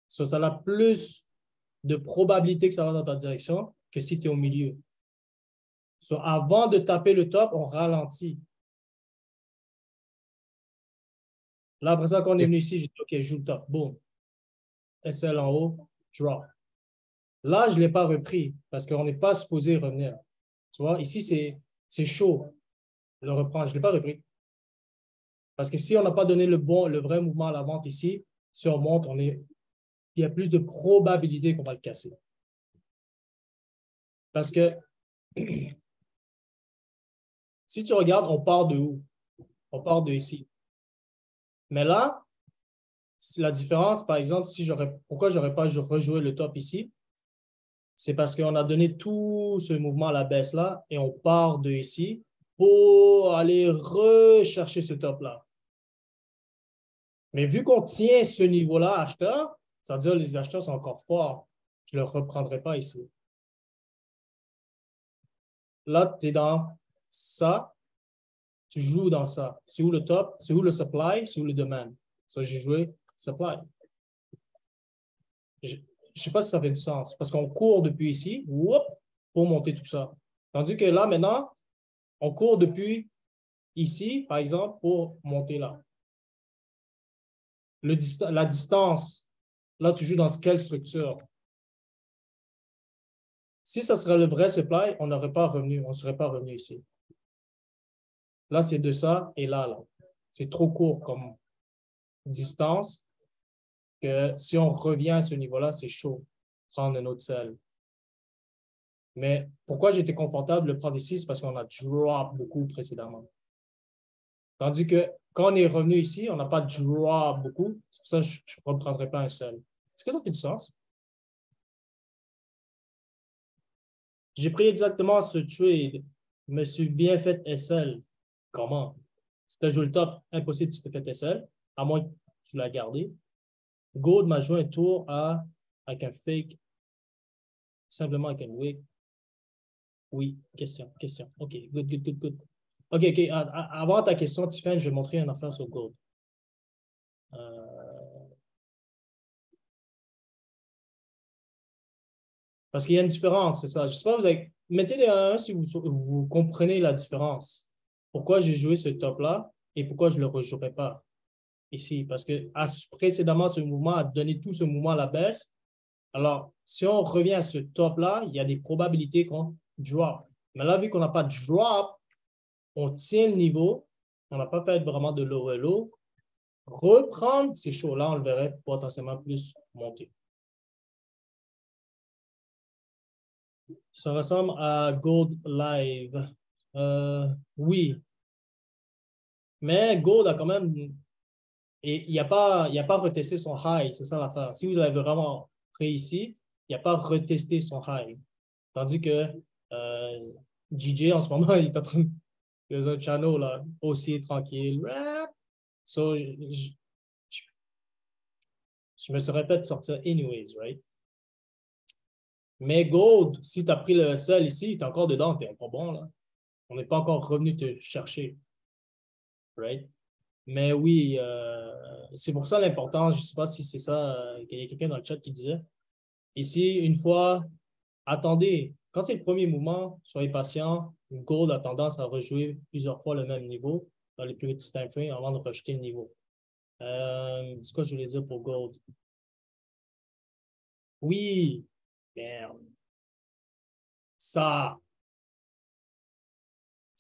Ça a plus de probabilité que ça va dans ta direction que si tu es au milieu. Avant de taper le top, on ralentit. Là, après ça, quand on est venu ici, j'ai dit, OK, je joue le top. Boom. SL en haut, drop. Là, je ne l'ai pas repris parce qu'on n'est pas supposé revenir. Tu vois, ici, c'est chaud. Je le reprends. Je ne l'ai pas repris. Parce que si on n'a pas donné le vrai mouvement à la vente ici, si on monte, il y a plus de probabilité qu'on va le casser. Parce que si tu regardes, on part de où? On part de ici. Mais là, la différence, par exemple, pourquoi je n'aurais pas rejoué le top ici? C'est parce qu'on a donné tout ce mouvement à la baisse là et on part de ici pour aller rechercher ce top-là. Mais vu qu'on tient ce niveau-là, acheteur, ça veut dire que les acheteurs sont encore forts. Je ne le reprendrai pas ici. Là, tu es dans ça, tu joues dans ça. C'est où le top? C'est où le supply? C'est où le demand? Ça, j'ai joué supply. Je ne sais pas si ça fait du sens. Parce qu'on court depuis ici, whoop, pour monter tout ça. Tandis que là, maintenant, on court depuis ici, par exemple, pour monter là. La distance, là, tu joues dans quelle structure? Si ça serait le vrai supply, on n'aurait pas revenu, on ne serait pas revenu ici. Là, c'est de ça et là, là. C'est trop court comme distance que si on revient à ce niveau-là, c'est chaud. Prendre un autre sel. Mais pourquoi j'étais confortable de le prendre ici, c'est parce qu'on a drop beaucoup précédemment. Tandis que quand on est revenu ici, on n'a pas drop beaucoup. C'est pour ça que je ne reprendrai pas un seul. Est-ce que ça fait du sens? J'ai pris exactement ce trade. Je me suis bien fait SL. Comment? Si tu as joué le top, impossible que tu te fais SL, à moins que tu l'as gardé. Gold m'a joué un tour avec un fake, simplement avec un wick. Oui, question. OK, good. OK. Avant ta question, Tiffany, je vais montrer une affaire sur Gold. Parce qu'il y a une différence, c'est ça. Je sais pas, mettez les 1 si vous comprenez la différence. Pourquoi j'ai joué ce top-là et pourquoi je ne le rejouerai pas ici. Parce que précédemment, ce mouvement a donné tout ce mouvement à la baisse. Alors, si on revient à ce top-là, il y a des probabilités qu'on drop. Mais là, vu qu'on n'a pas de drop, on tient le niveau. On n'a pas fait vraiment de low et low. Reprendre, c'est chaud. Là, on le verrait potentiellement plus monter. Ça ressemble à Gold Live. Oui. Mais Gold a quand même. Et il n'a pas retesté son high, c'est ça l'affaire. Si vous avez vraiment pris ici, il n'a pas retesté son high. Tandis que DJ, en ce moment, il est en train de faire un channel là, aussi tranquille. So, je me serais fait sortir anyways, right? Mais Gold, si tu as pris le sel ici, tu es encore dedans, tu n'es pas bon, là. On n'est pas encore revenu te chercher, right? Mais oui, c'est pour ça l'importance, je ne sais pas si c'est ça, il y a quelqu'un dans le chat qui disait. Ici, une fois, attendez, quand c'est le premier mouvement, soyez patient. Une Gold a tendance à rejouer plusieurs fois le même niveau dans les plus petits time frames avant de rejeter le niveau. C'est quoi je voulais dire pour Gold? Oui, merde. Ça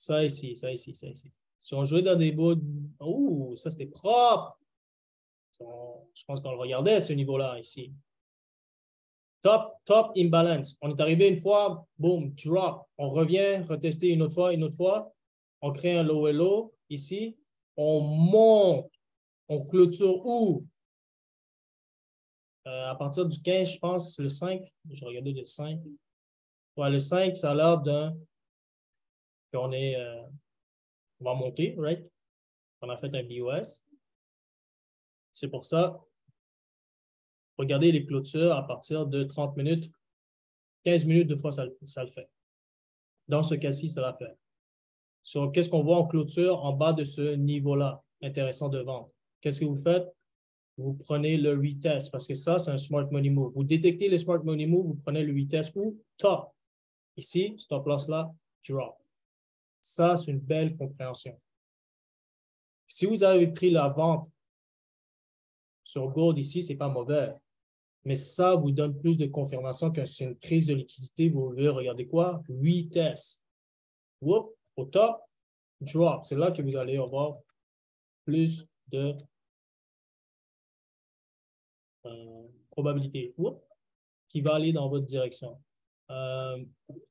ici, ça ici, ça ici. Si on jouait dans des bouts, oh, ça c'était propre. Je pense qu'on le regardait à ce niveau-là ici. Top imbalance. On est arrivé une fois, boom, drop. On revient, retester une autre fois. On crée un low et low ici. On monte. On clôture où? À partir du 15, je pense, le 5. Je regardais le 5. Ouais, le 5, ça a l'air qu'on est. On va monter, right? On a fait un BOS. C'est pour ça. Regardez les clôtures à partir de 30 minutes. 15 minutes, deux fois, ça le fait. Dans ce cas-ci, ça va faire. So, qu'est-ce qu'on voit en clôture en bas de ce niveau-là? Intéressant de vendre. Qu'est-ce que vous faites? Vous prenez le retest parce que ça, c'est un smart money move. Vous détectez le smart money move, vous prenez le retest ou top. Ici, stop loss là, drop. Ça, c'est une belle compréhension. Si vous avez pris la vente sur Gold ici, ce n'est pas mauvais. Mais ça vous donne plus de confirmation que c'est une crise de liquidité. Vous voulez regarder quoi? Retest. Whoop, au top, drop. C'est là que vous allez avoir plus de probabilité. Whoop, qui va aller dans votre direction.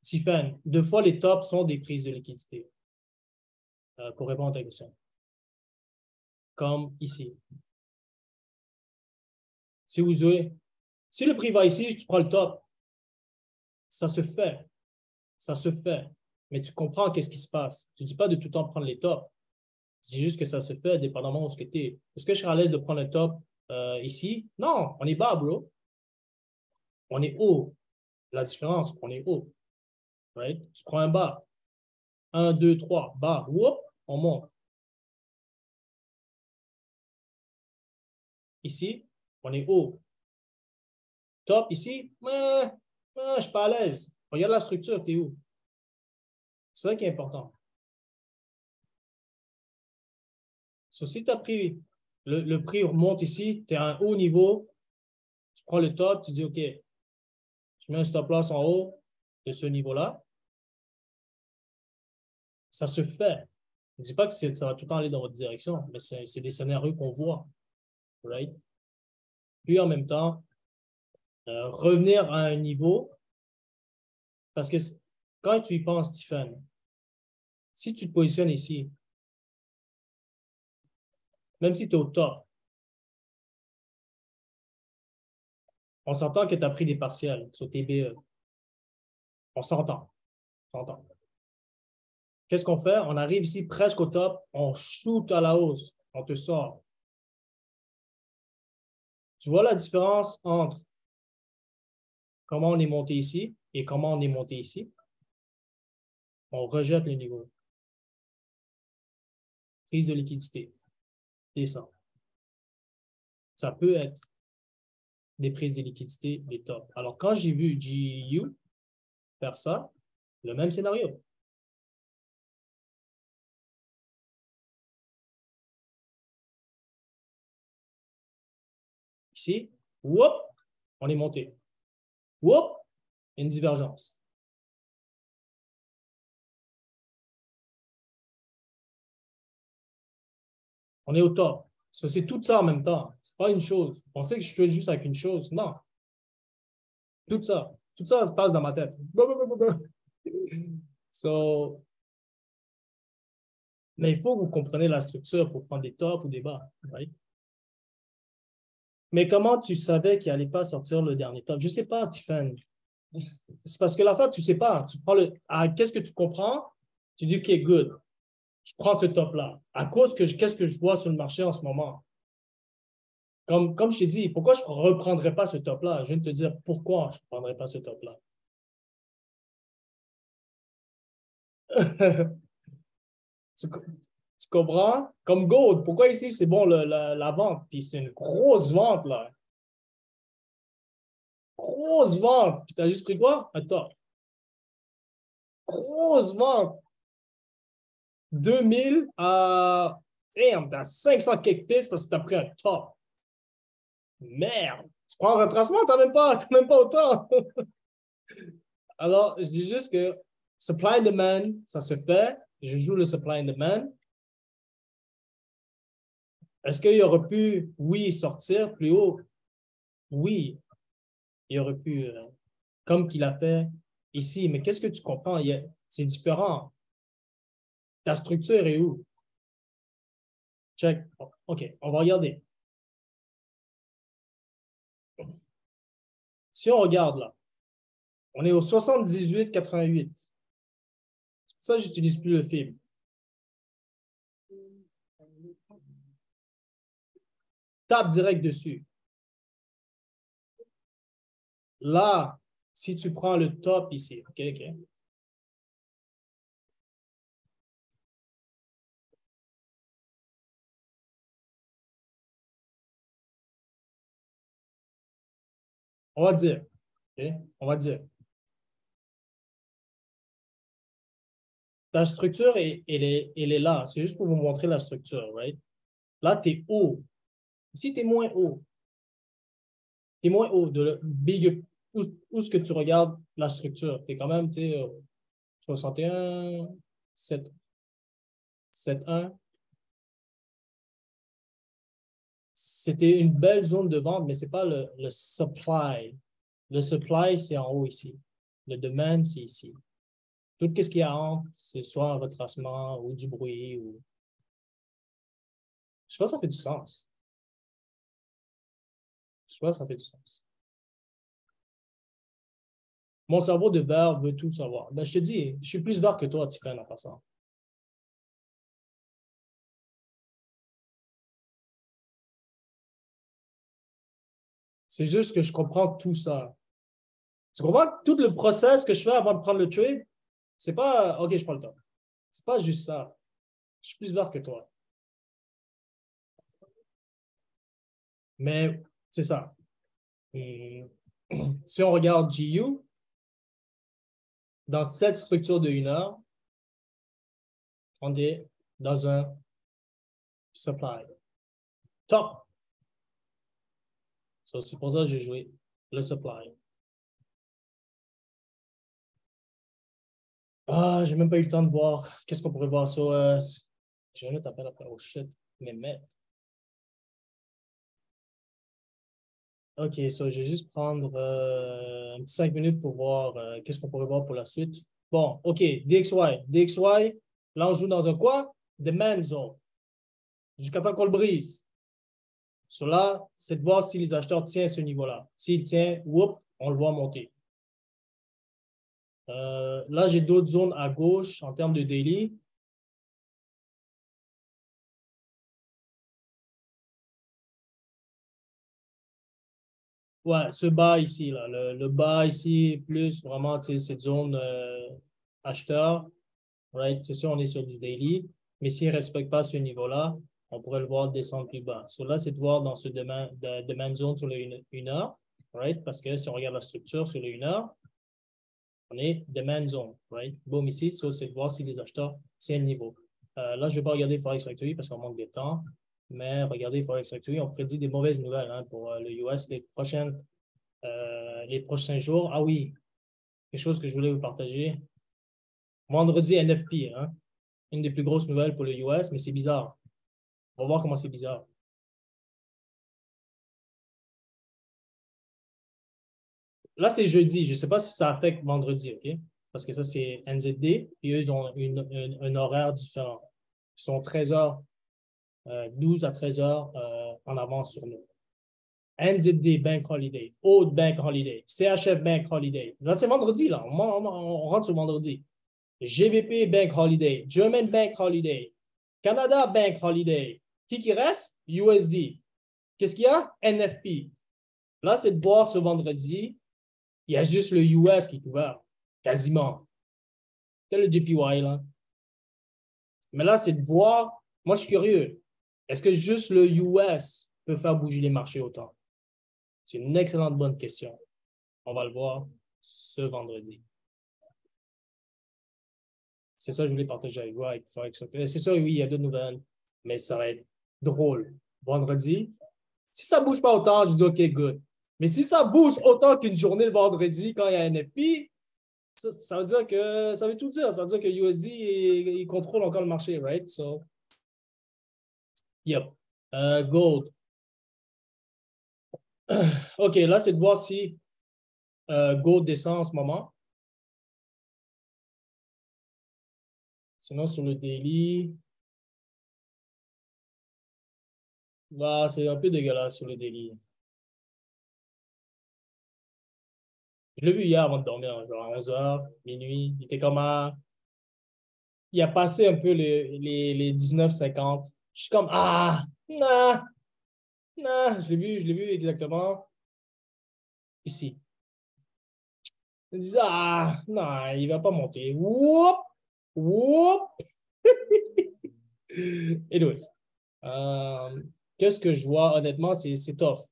Tiffany, deux fois les tops sont des prises de liquidité. Pour répondre à ta question. Comme ici. Si le prix va ici, tu prends le top. Ça se fait. Ça se fait. Mais tu comprends qu'est-ce qui se passe. Je ne dis pas de tout le temps prendre les tops. Je dis juste que ça se fait dépendamment de ce que tu es. Est-ce que je serais à l'aise de prendre un top ici? Non, on est bas, bro. On est haut. La différence, on est haut. Right? Tu prends un bas. 1, 2, 3, bas. Whoop, on monte. Ici, on est haut. Top ici, je ne suis pas à l'aise. Regarde la structure, tu es où? C'est ça qui est important. So, si tu as pris, le prix remonte ici, tu es à un haut niveau, tu prends le top, tu dis OK, je mets un stop loss en haut de ce niveau-là. Ça se fait. Je ne dis pas que ça va tout le temps aller dans votre direction, mais c'est des scénarios qu'on voit. Right? Puis en même temps, revenir à un niveau, parce que quand tu y penses, Stéphane, si tu te positionnes ici, même si tu es au top, on s'entend que tu as pris des partiels sur TBE. On s'entend. Qu'est-ce qu'on fait? On arrive ici presque au top, on shoot à la hausse, on te sort. Tu vois la différence entre comment on est monté ici et comment on est monté ici? On rejette le niveau. Prise de liquidité. Descend. Ça peut être des prises de liquidité, des tops. Alors, quand j'ai vu GU faire ça, le même scénario. Ici, whoop, on est monté. Whoop, une divergence. On est au top. C'est tout ça en même temps. Ce n'est pas une chose. Vous pensez que je suis juste avec une chose? Non. Tout ça se passe dans ma tête. So, mais il faut que vous compreniez la structure pour prendre des tops ou des bas. Right? Mais comment tu savais qu'il n'allait pas sortir le dernier top? Je ne sais pas, Tiffany. C'est parce que la fois, tu ne sais pas. Tu prends qu'est-ce que tu comprends? Tu dis, OK, good. Je prends ce top-là. À cause que qu'est-ce que je vois sur le marché en ce moment? Comme je t'ai dit, pourquoi je ne reprendrais pas ce top-là? Je viens de te dire pourquoi je ne prendrais pas ce top-là. Tu comprends? Comme Gold, pourquoi ici c'est bon la vente? Puis c'est une grosse vente, là. Grosse vente. Puis tu as juste pris quoi? Un top. Grosse vente. 2000 à. Damn, t'as 500 quelques pips parce que tu as pris un top. Merde. Tu prends un retracement, tu n'as même pas autant. Alors, je dis juste que supply and demand, ça se fait. Je joue le supply and demand. Est-ce qu'il aurait pu, oui, sortir plus haut? Oui, il aurait pu, comme qu'il a fait ici. Mais qu'est-ce que tu comprends? C'est différent. Ta structure est où? Check. OK, on va regarder. Si on regarde là, on est au 78,88. C'est pour ça que je n'utilise plus le film. Tape direct dessus. Là, si tu prends le top ici, OK. On va dire, OK, on va dire. Ta structure, elle est là. C'est juste pour vous montrer la structure, right? Là, tu es haut. Ici, tu es moins haut. Tu es moins haut de big, où est-ce que tu regardes la structure? Tu es quand même, tu sais, 61, 7, 7,1. C'était une belle zone de vente, mais ce n'est pas le supply. Le supply, c'est en haut ici. Le demand, c'est ici. Tout ce qu'il y a en, c'est soit un retracement ou du bruit. Ou... Je sais pas si ça fait du sens. Je sais pas si ça fait du sens. Mon cerveau de vert veut tout savoir. Ben, je te dis, je suis plus vert que toi, Tiffany, en passant. C'est juste que je comprends tout ça. Tu comprends que tout le process que je fais avant de prendre le trade, c'est pas OK, je prends le temps. C'est pas juste ça. Je suis plus vert que toi. Mais c'est ça. Et si on regarde GU, dans cette structure de 1 heure, on est dans un supply. Top. So, c'est pour ça que j'ai joué le supply. Ah, j'ai même pas eu le temps de voir. Qu'est-ce qu'on pourrait voir sur. J'ai un autre appel après. Oh shit. Mais merde. OK, so je vais juste prendre un petit 5 minutes pour voir qu'est-ce qu'on pourrait voir pour la suite. Bon, OK, DXY. DXY, là, on joue dans un quoi? Demand zone. Jusqu'à temps qu'on le brise. So là, c'est de voir si les acheteurs tiennent ce niveau-là. S'il tient, whoop, on le voit monter. Là, j'ai d'autres zones à gauche en termes de daily. Ouais, ce bas ici, là, le bas ici, plus vraiment, tu sais, cette zone acheteur, right? C'est sûr, on est sur du daily, mais s'il ne respecte pas ce niveau-là, on pourrait le voir descendre plus bas. So là, c'est de voir dans ce demand zone sur le 1 heure, right? Parce que si on regarde la structure sur le 1 heure, on est demand zone, right? Boom, ici, so c'est de voir si les acheteurs tiennent le niveau. Là, je ne vais pas regarder Forex Factory parce qu'on manque de temps. Mais regardez Forex Factory, on prédit des mauvaises nouvelles hein, pour le US les prochains jours. Ah oui, quelque chose que je voulais vous partager. Vendredi, NFP, hein, une des plus grosses nouvelles pour le US, mais c'est bizarre. On va voir comment c'est bizarre. Là, c'est jeudi. Je ne sais pas si ça affecte vendredi, OK? Parce que ça, c'est NZD, et eux, ils ont un horaire différent. Ils sont 13h, 12 à 13h en avance sur nous. NZD Bank Holiday, Old Bank Holiday, CHF Bank Holiday. Là, c'est vendredi, là. On rentre sur vendredi. GBP Bank Holiday, German Bank Holiday, Canada Bank Holiday. Qui reste? USD. Qu'est-ce qu'il y a? NFP. Là, c'est de voir ce vendredi, il y a juste le US qui est ouvert, quasiment. C'est le JPY, là. Mais là, c'est de voir, moi, je suis curieux. Est-ce que juste le US peut faire bouger les marchés autant? C'est une excellente bonne question. On va le voir ce vendredi. C'est ça que je voulais partager avec vous. C'est ça, oui, il y a deux nouvelles, mais ça va être drôle. Vendredi, si ça ne bouge pas autant, je dis OK, good. Mais si ça bouge autant qu'une journée le vendredi quand il y a NFP, ça veut dire que ça veut tout dire. Ça veut dire que USD il contrôle encore le marché, right? So, yep. Gold. OK, là, c'est de voir si gold descend en ce moment. Sinon, sur le daily, là, c'est un peu dégueulasse sur le daily. Je l'ai vu hier avant de dormir, genre à 11h, minuit. Il était comme à... Il a passé un peu les 19,50. Je suis comme, ah, non, non. Je l'ai vu exactement ici. Je me disais, ah, non, il ne va pas monter. Whoop, whoop. Anyways, qu'est-ce que je vois, honnêtement, c'est tough.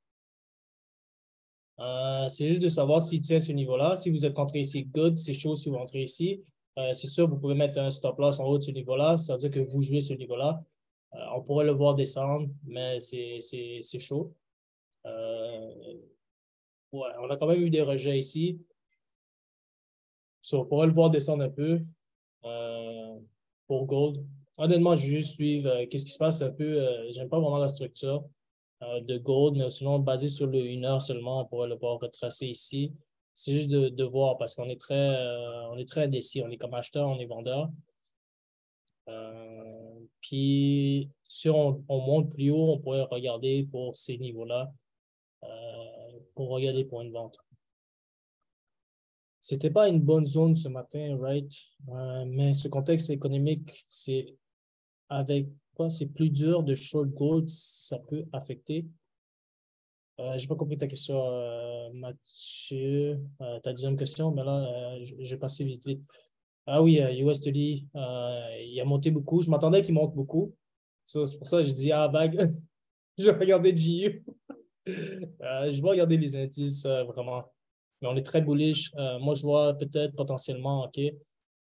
C'est juste de savoir s'il tient ce niveau-là. Si vous êtes rentré ici, good. C'est chaud si vous rentrez ici. C'est sûr, vous pouvez mettre un stop loss en haut de ce niveau-là. Ça veut dire que vous jouez ce niveau-là. On pourrait le voir descendre, mais c'est chaud. Ouais, on a quand même eu des rejets ici. So, on pourrait le voir descendre un peu pour gold. Honnêtement, je vais juste suivre qu'est-ce qui se passe un peu. J'aime pas vraiment la structure de gold, mais sinon, basé sur le 1 heure seulement, on pourrait le voir retracer ici. C'est juste de voir parce qu'on est très indécis. On est comme acheteur, on est vendeur. Puis, si on monte plus haut, on pourrait regarder pour ces niveaux-là, pour regarder pour une vente. C'était pas une bonne zone ce matin, right? Mais ce contexte économique, c'est avec quoi? C'est plus dur de short gold, ça peut affecter. Je n'ai pas compris ta question, Mathieu. Ta deuxième question, mais là, je vais passer vite, vite. Ah oui, USD, il a monté beaucoup. Je m'attendais qu'il monte beaucoup. So, c'est pour ça que je dis, ah, vague, je vais regarder GU. Je vais regarder les indices, vraiment. Mais on est très bullish. Moi, je vois peut-être potentiellement, OK,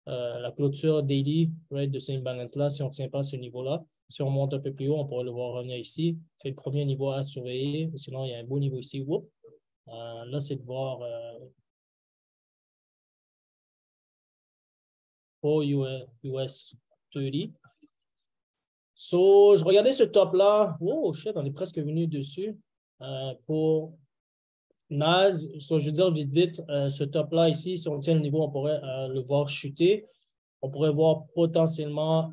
la clôture daily, right, de ces imbalances-là, si on ne tient pas ce niveau-là. Si on monte un peu plus haut, on pourrait le voir revenir ici. C'est le premier niveau à surveiller. Sinon, il y a un beau niveau ici. Whoop. Là, c'est de voir pour US 30. So, je regardais ce top-là. Oh, shit, on est presque venu dessus. Pour NAS, so, je veux dire vite, vite, ce top-là ici, si on tient le niveau, on pourrait le voir chuter. On pourrait voir potentiellement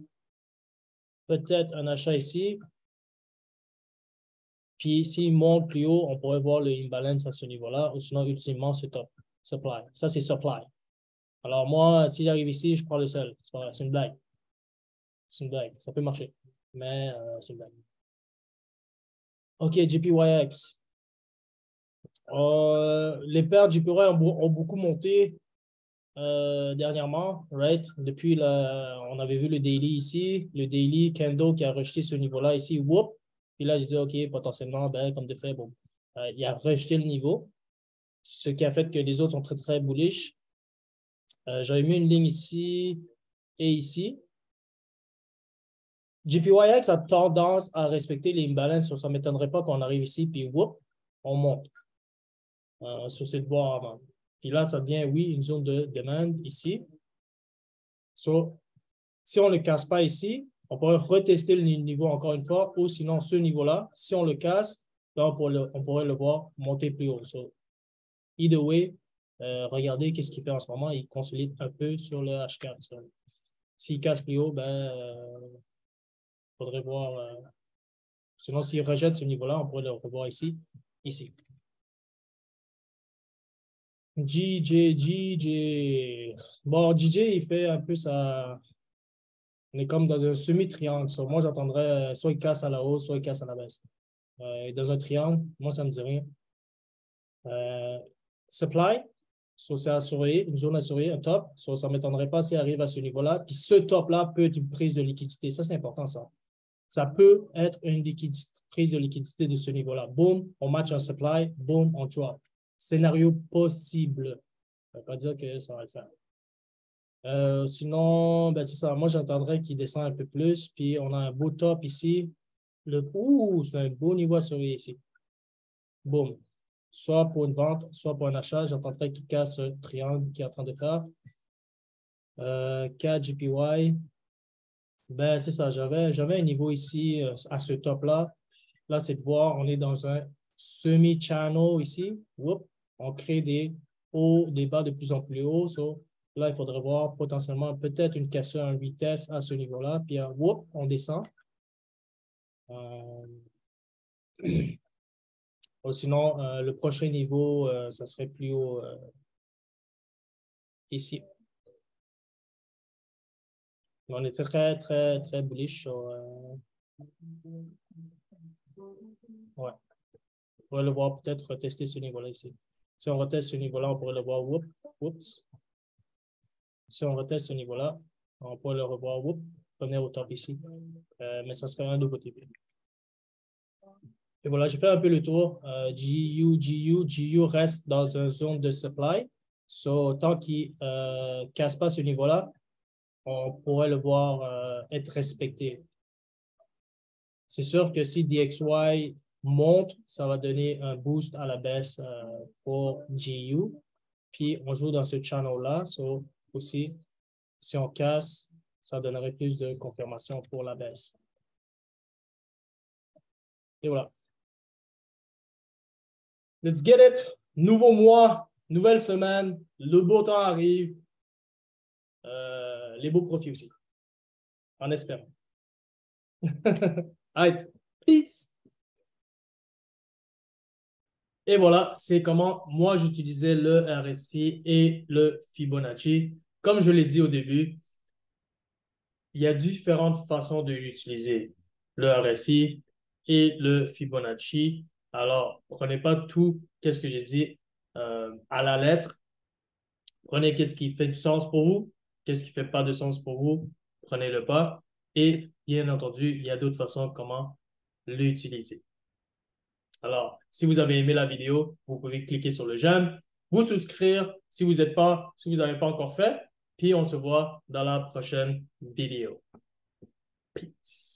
peut-être un achat ici. Puis, s'il monte plus haut, on pourrait voir le imbalance à ce niveau-là, ou sinon, ultimement, ce top. Supply. Ça, c'est supply. Alors, moi, si j'arrive ici, je prends le seul. C'est une blague. C'est une blague. Ça peut marcher. Mais c'est une blague. OK, JPYX. Les paires JPY ont beaucoup monté dernièrement, right? Depuis, on avait vu le daily ici, le daily candle qui a rejeté ce niveau-là ici, whoop. Puis là, je disais, OK, potentiellement, ben, comme de fait, bon, il a rejeté le niveau, ce qui a fait que les autres sont très, très bullish. J'avais mis une ligne ici et ici. JPYX a tendance à respecter les imbalances, ça ne m'étonnerait pas qu'on arrive ici, puis whoop, on monte sur cette voie avant. Puis là, ça devient, oui, une zone de demande ici. So, si on ne le casse pas ici, on pourrait retester le niveau encore une fois, ou sinon ce niveau-là, si on le casse, là, on pourrait le voir monter plus haut. So, either way, regardez qu'est-ce qu'il fait en ce moment. Il consolide un peu sur le H4. So, s'il casse plus haut, ben, faudrait voir. Sinon, s'il rejette ce niveau-là, on pourrait le revoir ici. ici. JJ. Bon, DJ, il fait un peu ça. On est comme dans un semi-triangle. So, moi, j'entendrais soit il casse à la hausse, soit il casse à la baisse. Dans un triangle, moi, ça ne me dit rien. Supply, so, c'est à surveiller, une zone à surveiller, un top. So, ça ne m'étonnerait pas s'il arrive à ce niveau-là. Puis ce top-là peut être une prise de liquidité. Ça, c'est important, ça. Ça peut être une prise de liquidité de ce niveau-là. Boom, on match un supply. Boom, on drop. Scénario possible. Ça ne veut pas dire que ça va le faire. Sinon, ben c'est ça. Moi, j'attendrais qu'il descende un peu plus. Puis, on a un beau top ici. C'est un beau niveau à surveiller ici. Boom. Soit pour une vente, soit pour un achat. J'attendrais qu'il casse ce triangle qu'il est en train de faire. KJPY. Ben, c'est ça. J'avais un niveau ici à ce top-là. Là, c'est de voir, on est dans un semi-channel ici. Whoop. On crée des hauts, des bas de plus en plus hauts. So, là, il faudrait voir potentiellement peut-être une cassure en vitesse à ce niveau-là. Puis, whoop, on descend. Sinon, le prochain niveau, ça serait plus haut ici. On est très, très, très bullish sur... ouais. On pourrait le voir peut-être retester ce niveau-là ici. Si on reteste ce niveau-là, on pourrait le voir. Oups. Si on reteste ce niveau-là, on pourrait le revoir. Revenir au top ici. Mais ça serait un nouveau type. Et voilà, j'ai fait un peu le tour. GU reste dans une zone de supply. So, tant qu'il ne casse pas ce niveau-là, on pourrait le voir être respecté. C'est sûr que si DXY monte, ça va donner un boost à la baisse pour GU. Puis, on joue dans ce channel-là. So, aussi, si on casse, ça donnerait plus de confirmation pour la baisse. Et voilà. Let's get it. Nouveau mois, nouvelle semaine, le beau temps arrive. Les beaux profits aussi. En espérant. Right. Peace. Et voilà, c'est comment moi j'utilisais le RSI et le Fibonacci. Comme je l'ai dit au début, il y a différentes façons de l'utiliser, le RSI et le Fibonacci. Alors, prenez pas tout, qu'est-ce que j'ai dit, à la lettre. Prenez qu'est-ce qui fait du sens pour vous, qu'est-ce qui ne fait pas de sens pour vous, prenez-le pas. Et bien entendu, il y a d'autres façons comment l'utiliser. Alors, si vous avez aimé la vidéo, vous pouvez cliquer sur le j'aime, vous souscrire si vous n'avez pas encore fait, puis on se voit dans la prochaine vidéo. Peace.